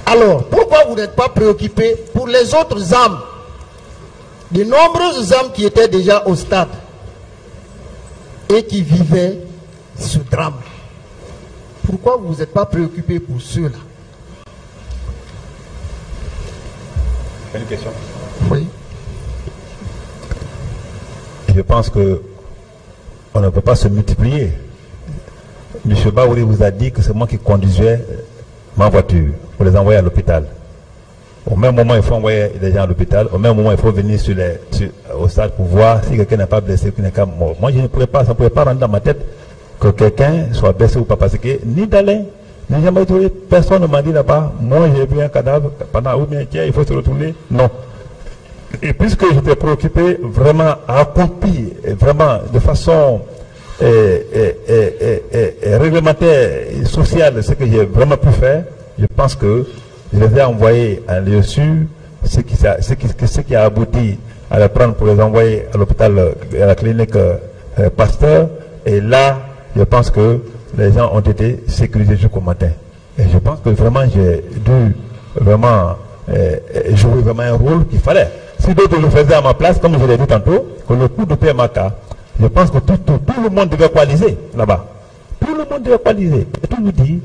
Alors, pourquoi vous n'êtes pas préoccupé pour les autres âmes, de nombreuses âmes qui étaient déjà au stade et qui vivaient ce drame? Pourquoi vous n'êtes pas préoccupé pour ceux-là? Une question. Oui. Je pense que on ne peut pas se multiplier. M. Baouri vous a dit que c'est moi qui conduisais ma voiture pour les envoyer à l'hôpital. Au même moment, il faut envoyer les gens à l'hôpital. Au même moment, il faut venir au stade pour voir si quelqu'un n'est pas blessé, qui n'est pas mort. Moi, je ne pouvais pas, ça ne pouvait pas rentrer dans ma tête que quelqu'un soit blessé ou pas. Parce que ni d'Alain, ni jamais trouvé, personne ne m'a dit là-bas, moi j'ai vu un cadavre pendant ou bien tiens, il faut se retourner. Non. Et puisque j'étais préoccupé vraiment à accomplir, vraiment de façon réglementaire et sociale ce que j'ai vraiment pu faire, je pense que je les ai envoyés à lieu sûr, ce qui a abouti à les prendre pour les envoyer à l'hôpital, à la clinique Pasteur. Et là, je pense que les gens ont été sécurisés jusqu'au matin. Et je pense que vraiment j'ai dû vraiment jouer vraiment un rôle qu'il fallait. Si d'autres le faisaient à ma place, comme je l'ai dit tantôt, que le coup de PMK, je pense que tout le monde devait coaliser là-bas. Tout le monde devait coaliser. Et tout nous dit,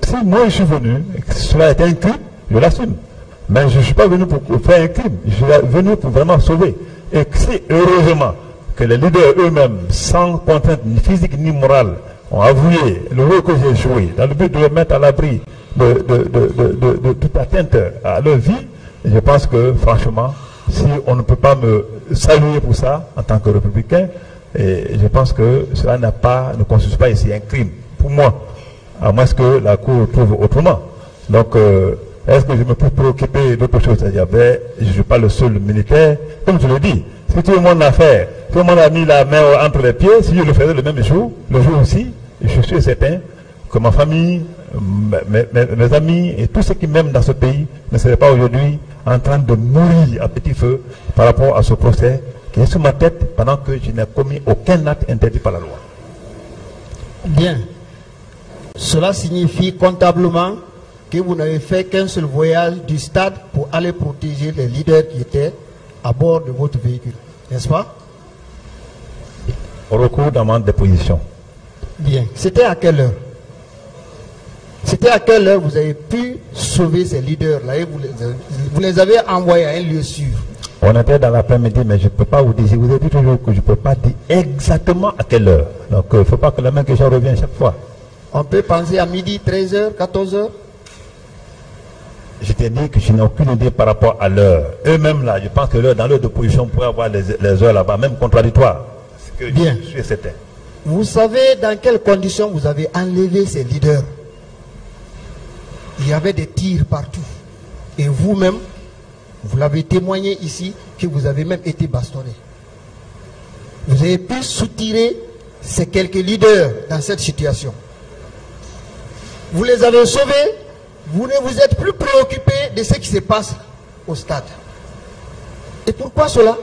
si moi je suis venu, et que cela était un crime, je l'assume. Mais je ne suis pas venu pour faire un crime, je suis venu pour vraiment sauver. Et si heureusement que les leaders eux-mêmes, sans contrainte ni physique ni morale, ont avoué le rôle que j'ai joué, dans le but de les mettre à l'abri de toute atteinte à leur vie, je pense que franchement, si on ne peut pas me saluer pour ça en tant que républicain, et je pense que cela ne constitue pas ici un crime pour moi, à moins que la Cour trouve autrement. Donc, est-ce que je me peux préoccuper d'autre chose? Je ne suis pas le seul militaire. Comme je le dis, si tout le monde a fait, tout le monde a mis la main entre les pieds, si je le faisais le même jour, le jour aussi, je suis certain que ma famille, mes amis et tous ceux qui m'aiment dans ce pays ne seraient pas aujourd'hui en train de mourir à petit feu par rapport à ce procès qui est sur ma tête pendant que je n'ai commis aucun acte interdit par la loi. Bien. Cela signifie comptablement que vous n'avez fait qu'un seul voyage du stade pour aller protéger les leaders qui étaient à bord de votre véhicule, n'est-ce pas? Au recours dans ma déposition. Bien. C'était à quelle heure? C'était à quelle heure vous avez pu sauver ces leaders-là et vous les avez envoyés à un lieu sûr? On était dans l'après-midi, mais je ne peux pas vous dire. Je vous ai dit toujours que je ne peux pas dire exactement à quelle heure. Donc, il ne faut pas que la même question revienne chaque fois. On peut penser à midi, 13h, 14h? Je t'ai dit que je n'ai aucune idée par rapport à l'heure. Eux-mêmes, là, je pense que l'heure, dans leur opposition, on pourrait avoir les heures là-bas, même contradictoires. Bien. Je suis certain. Vous savez dans quelles conditions vous avez enlevé ces leaders? Il y avait des tirs partout. Et vous-même, vous l'avez témoigné ici, que vous avez même été bastonné. Vous avez pu soutirer ces quelques leaders dans cette situation. Vous les avez sauvés, vous ne vous êtes plus préoccupé de ce qui se passe au stade. Et pourquoi cela?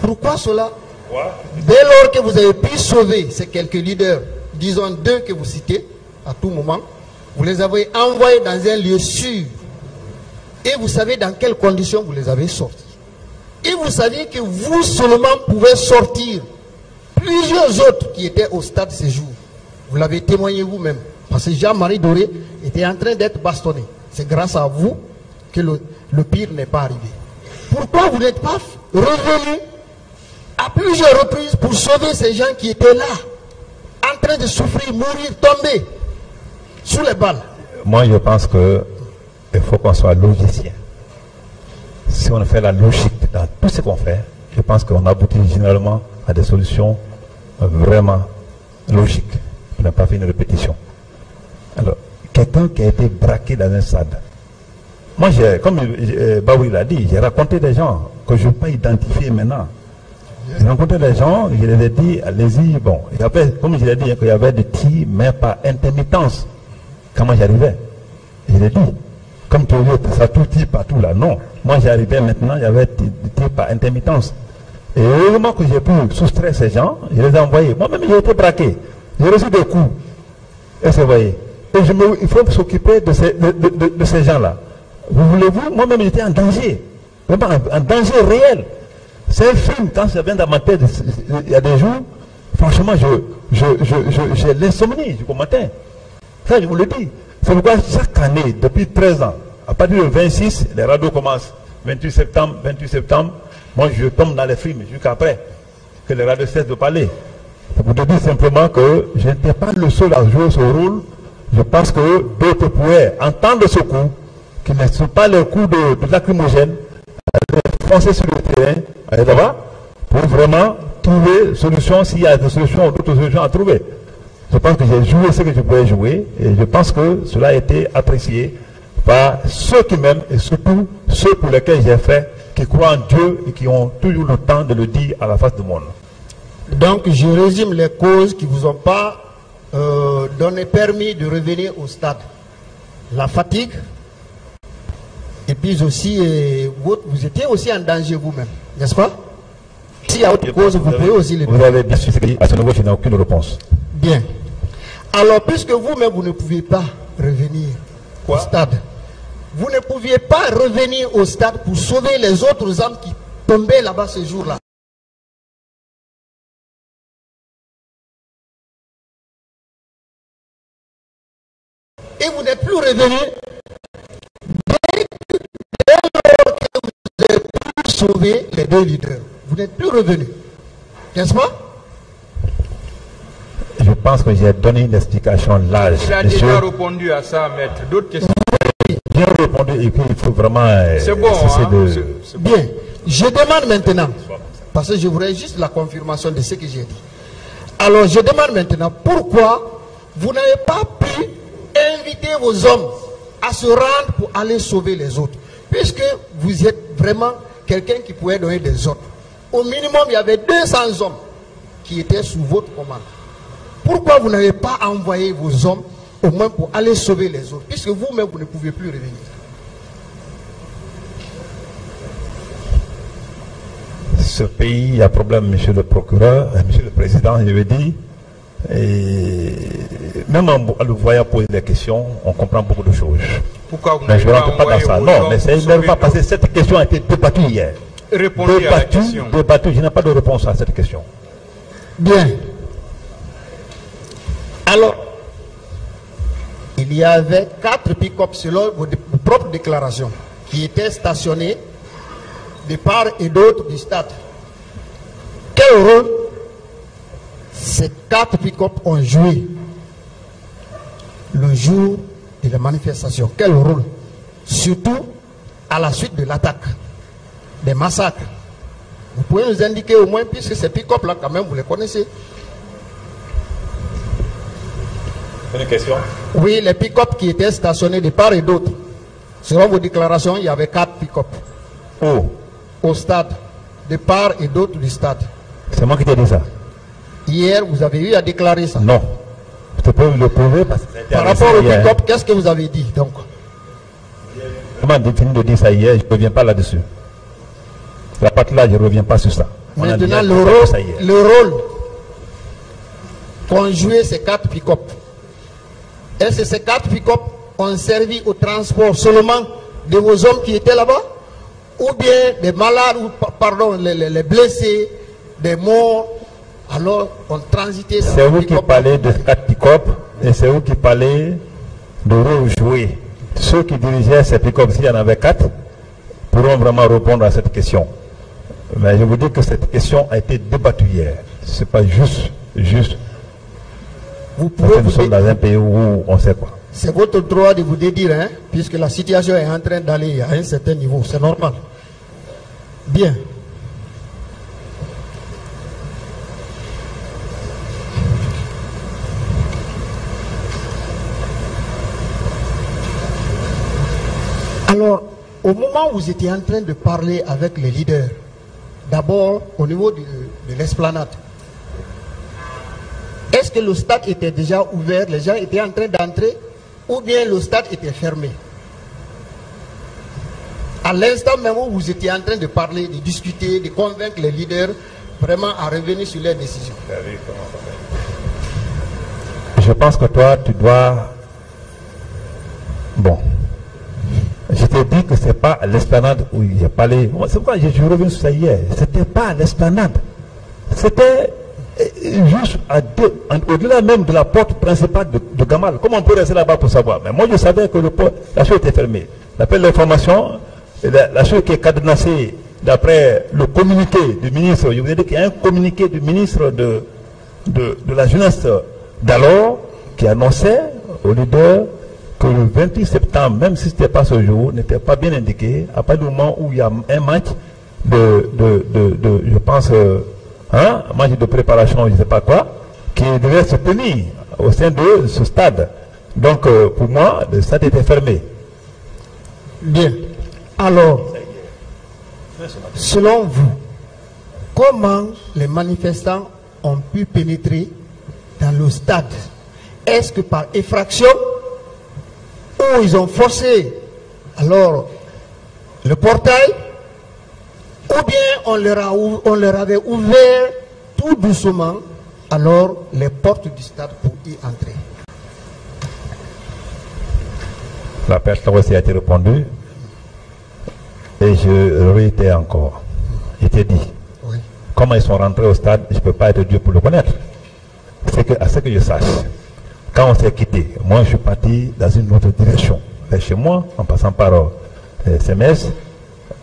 Pourquoi cela? Dès lors que vous avez pu sauver ces quelques leaders, disons 2 que vous citez à tout moment, vous les avez envoyés dans un lieu sûr. Et vous savez dans quelles conditions vous les avez sortis. Et vous saviez que vous seulement pouvez sortir plusieurs autres qui étaient au stade ce jour. Vous l'avez témoigné vous-même. Parce que Jean-Marie Doré était en train d'être bastonné. C'est grâce à vous que le pire n'est pas arrivé. Pourquoi vous n'êtes pas revenu à plusieurs reprises pour sauver ces gens qui étaient là, en train de souffrir, mourir, tomber sous les balles? Moi, je pense qu'il faut qu'on soit logicien. Si on fait la logique dans tout ce qu'on fait, je pense qu'on aboutit généralement à des solutions vraiment logiques. On n'a pas fait une répétition. Alors, quelqu'un qui a été braqué dans un stade. Moi, comme Baoui l'a dit, j'ai raconté des gens que je ne peux pas identifier maintenant. J'ai rencontré des gens, je les ai dit, allez-y, bon. Et après, comme je l'ai dit, il y avait des tirs, mais par intermittence. Comment j'arrivais? Je l'ai dit. Comme tu veux, ça tout tire partout là. Non. Moi, j'arrivais maintenant, il y avait des tirs par intermittence. Et heureusement que j'ai pu soustraire ces gens, je les ai envoyés. Moi-même, j'ai été braqué. J'ai reçu des coups. Et c'est voyez. Et il faut s'occuper de ces gens-là. Vous voulez-vous? Moi-même, j'étais en danger. Vraiment, en danger réel. C'est un film, quand ça vient dans ma tête, il y a des jours, franchement, j'ai l'insomnie du matin. Ça, je vous le dis. C'est pourquoi chaque année, depuis 13 ans, à partir du 26, les radios commencent. 28 septembre, moi je tombe dans les films jusqu'après que les radios cessent de parler. C'est pour te dire simplement que je n'étais pas le seul à jouer ce rôle. Je pense que d'autres pouvaient entendre ce coup, qui ne sont pas les coups de lacrymogène, aller foncer sur le terrain, aller là-bas, pour vraiment trouver solution s'il y a des solutions ou d'autres solutions à trouver. Je pense que j'ai joué ce que je pouvais jouer et je pense que cela a été apprécié par ceux qui m'aiment et surtout ceux pour lesquels j'ai fait, qui croient en Dieu et qui ont toujours le temps de le dire à la face du monde. Donc je résume les causes qui ne vous ont pas donné permis de revenir au stade. La fatigue et puis aussi vous étiez aussi en danger vous-même, n'est-ce pas? S'il y a autre cause, vous pouvez aussi les donner. Vous avez bien sûr à ce niveau, je n'ai aucune réponse. Bien. Alors, puisque vous-même, vous ne pouviez pas revenir au stade, vous ne pouviez pas revenir au stade pour sauver les autres âmes qui tombaient là-bas ce jour-là. Et vous n'êtes plus revenu dès lors que vous avez pu sauver les 2 leaders. Vous n'êtes plus revenu. N'est-ce pas? Je pense que j'ai donné une explication large. Il a déjà répondu à ça, maître. D'autres questions? J'ai répondu et puis il faut vraiment... c'est bon, Bien. Je demande maintenant, parce que je voudrais juste la confirmation de ce que j'ai dit. Alors, je demande maintenant, pourquoi vous n'avez pas pu inviter vos hommes à se rendre pour aller sauver les autres? Puisque vous êtes vraiment quelqu'un qui pouvait donner des ordres. Au minimum, il y avait 200 hommes qui étaient sous votre commande. Pourquoi vous n'avez pas envoyé vos hommes au moins pour aller sauver les autres, puisque vous-même vous ne pouvez plus revenir? Ce pays, il y a problème, monsieur le procureur, monsieur le président, je veux dire. Et même en le voyant poser des questions, on comprend beaucoup de choses. Pourquoi vous mais je ne rentre pas dans ça. Non, mais c'est pas parce que cette question a été débattue hier. Répondez à la question. Débattue, je n'ai pas de réponse à cette question. Bien. Alors, il y avait 4 pick-up selon vos propres déclarations qui étaient stationnés de part et d'autre du stade. Quel rôle ces 4 pick-up ont joué le jour de la manifestation? Quel rôle? Surtout à la suite de l'attaque, des massacres. Vous pouvez nous indiquer au moins, puisque ces pick-up là quand même vous les connaissez. Une question? Oui, les pick-up qui étaient stationnés de part et d'autre. Selon vos déclarations, il y avait 4 pick-up. Oh. Au stade, de part et d'autre du stade. C'est moi qui t'ai dit ça. Hier, vous avez eu à déclarer ça? Non. Je peux le prouver parce que par rapport au pick-up, qu'est-ce que vous avez dit donc? Comment fini de dire ça hier, je ne reviens pas là-dessus. La partie là, je ne reviens pas sur ça. Maintenant, le rôle qu'ont joué ces 4 pick-up, est-ce que ces 4 pick-up ont servi au transport seulement de vos hommes qui étaient là-bas, ou bien des malades, ou pardon, les blessés, des morts, alors on transitait. C'est vous qui parlez de 4 pick-up et c'est vous qui parlez de rôle joué. Ceux qui dirigeaient ces pick-up, s'il y en avait 4, pourront vraiment répondre à cette question. Mais je vous dis que cette question a été débattue hier. Ce n'est pas juste. Vous pouvez nous sommes dans un pays où on sait quoi. C'est votre droit de vous dédire, hein, puisque la situation est en train d'aller à un certain niveau. C'est normal. Bien. Alors, au moment où vous étiez en train de parler avec les leaders, d'abord au niveau de l'esplanade, est-ce que le stade était déjà ouvert, les gens étaient en train d'entrer, ou bien le stade était fermé? À l'instant même où vous étiez en train de parler, de discuter, de convaincre les leaders vraiment à revenir sur leurs décisions. Je pense que toi, tu dois... Bon. Je t'ai dit que ce n'est pas à l'esplanade où il a parlé. C'est pourquoi je reviens sur ça hier. Ce n'était pas à l'esplanade. C'était juste au-delà même de la porte principale de Gamal. Comment on peut rester là-bas pour savoir? Mais moi, je savais que la chose était fermée. D'après l'information, la chose qui est cadenassée d'après le communiqué du ministre, je vous ai dit qu'il y a un communiqué du ministre de la jeunesse d'alors qui annonçait aux leaders que le 28 septembre, même si ce n'était pas ce jour, n'était pas bien indiqué, à partir du moment où il y a un match je pense, un match de préparation, je ne sais pas quoi, qui devait se tenir au sein de ce stade. Donc, pour moi, le stade était fermé. Bien. Alors, selon vous, comment les manifestants ont pu pénétrer dans le stade? Est-ce que par effraction, ou ils ont forcé alors le portail, ou bien on leur avait ouvert tout doucement alors les portes du stade pour y entrer? La personne aussi a été répondue et je réitère encore. Je t'ai dit, oui. Comment ils sont rentrés au stade, je ne peux pas être Dieu pour le connaître. C'est que, à ce que je sache, quand on s'est quitté, moi je suis parti dans une autre direction, vers chez moi, en passant par SMS,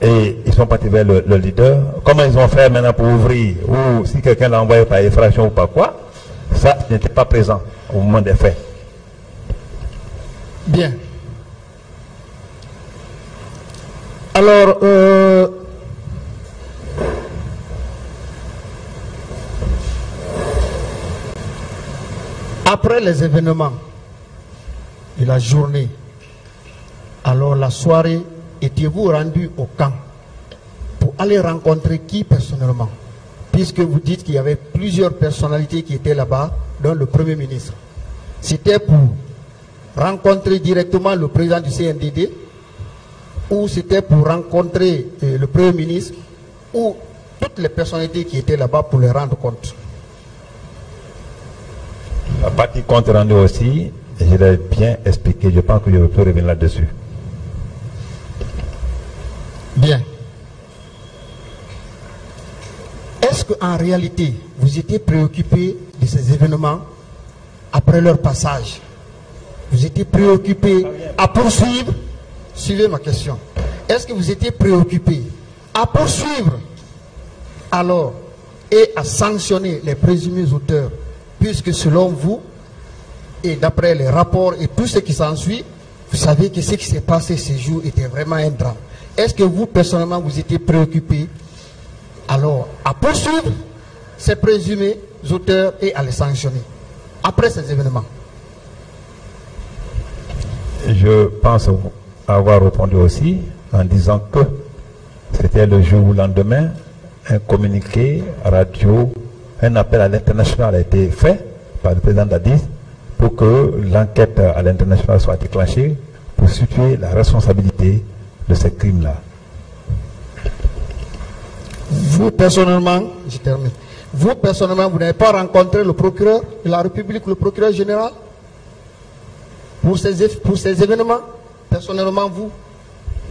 et ils sont partis vers le leader. Comment ils ont fait maintenant pour ouvrir, ou si quelqu'un l'a envoyé par effraction ou par quoi, ça n'était pas présent au moment des faits. Bien. Alors, après les événements de la journée, alors la soirée, étiez-vous rendu au camp pour aller rencontrer qui personnellement? Puisque vous dites qu'il y avait plusieurs personnalités qui étaient là-bas, dont le Premier ministre. C'était pour rencontrer directement le président du CNDD, ou c'était pour rencontrer le Premier ministre, ou toutes les personnalités qui étaient là-bas pour les rendre compte? La partie compte rendu aussi, je l'ai bien expliqué, je pense que je peux revenir là-dessus. Bien. Est-ce qu'en réalité, vous étiez préoccupé de ces événements après leur passage? Vous étiez préoccupé à poursuivre? Suivez ma question. Est-ce que vous étiez préoccupé à poursuivre alors et à sanctionner les présumés auteurs, puisque selon vous, et d'après les rapports et tout ce qui s'ensuit, vous savez que ce qui s'est passé ces jours était vraiment un drame? Est-ce que vous, personnellement, vous étiez préoccupé alors à poursuivre ces présumés auteurs et à les sanctionner après ces événements? Je pense avoir répondu aussi en disant que c'était le jour ou le lendemain, un communiqué radio, un appel à l'international a été fait par le président Dadis pour que l'enquête à l'international soit déclenchée pour situer la responsabilité de ces crimes-là. Vous, personnellement, je termine. Vous, personnellement, vous n'avez pas rencontré le procureur de la République, le procureur général, pour ces événements? Personnellement, vous?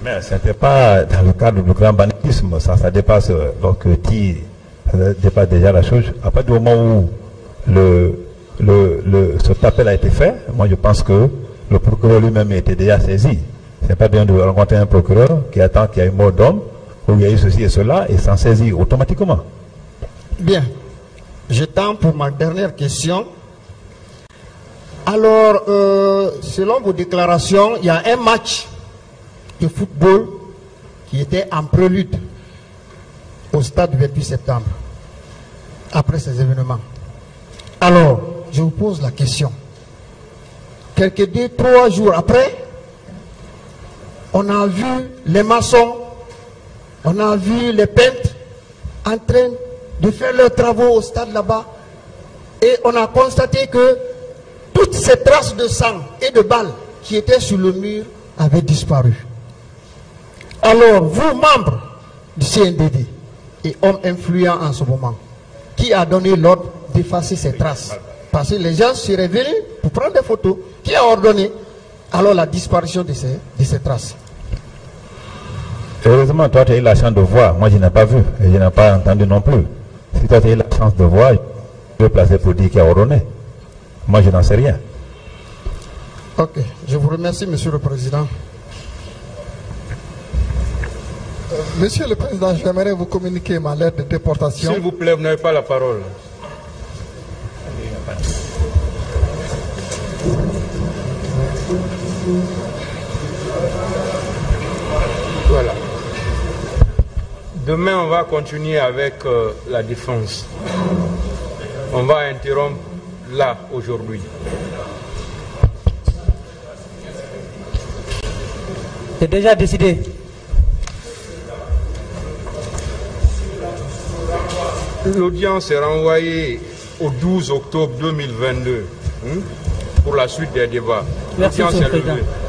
Mais ce n'était pas dans le cadre du grand banditisme, ça dépasse, donc, ça dépasse déjà la chose. À partir du moment où cet appel a été fait, moi je pense que le procureur lui-même était déjà saisi. Ce n'est pas bien de rencontrer un procureur qui attend qu'il y ait une mort d'homme, où il y a eu ceci et cela, et s'en saisir automatiquement. Bien. Je tends pour ma dernière question. Alors, selon vos déclarations, il y a un match de football qui était en prélude au stade du 28 septembre, après ces événements. Alors, je vous pose la question. Quelques 2-3 jours après, on a vu les maçons, on a vu les peintres en train de faire leurs travaux au stade là-bas. Et on a constaté que toutes ces traces de sang et de balles qui étaient sur le mur avaient disparu. Alors, vous, membres du CNDD et hommes influents en ce moment, qui a donné l'ordre d'effacer ces traces? Parce que les gens seraient venus pour prendre des photos. Qui a ordonné alors la disparition de ces traces? Heureusement, toi, tu as eu la chance de voir. Moi, je n'ai pas vu et je n'ai pas entendu non plus. Si toi, tu as eu la chance de voir, je peux placer pour dire qui a ordonné. Moi, je n'en sais rien. Ok, je vous remercie, Monsieur le Président. Monsieur le Président, j'aimerais vous communiquer ma lettre de déportation. S'il vous plaît, vous n'avez pas la parole. Voilà. Demain, on va continuer avec la défense. On va interrompre là, aujourd'hui. C'est déjà décidé. L'audience est renvoyée au 12 octobre 2022 pour la suite des débats. Merci, L'audience Monsieur est le Président. levée.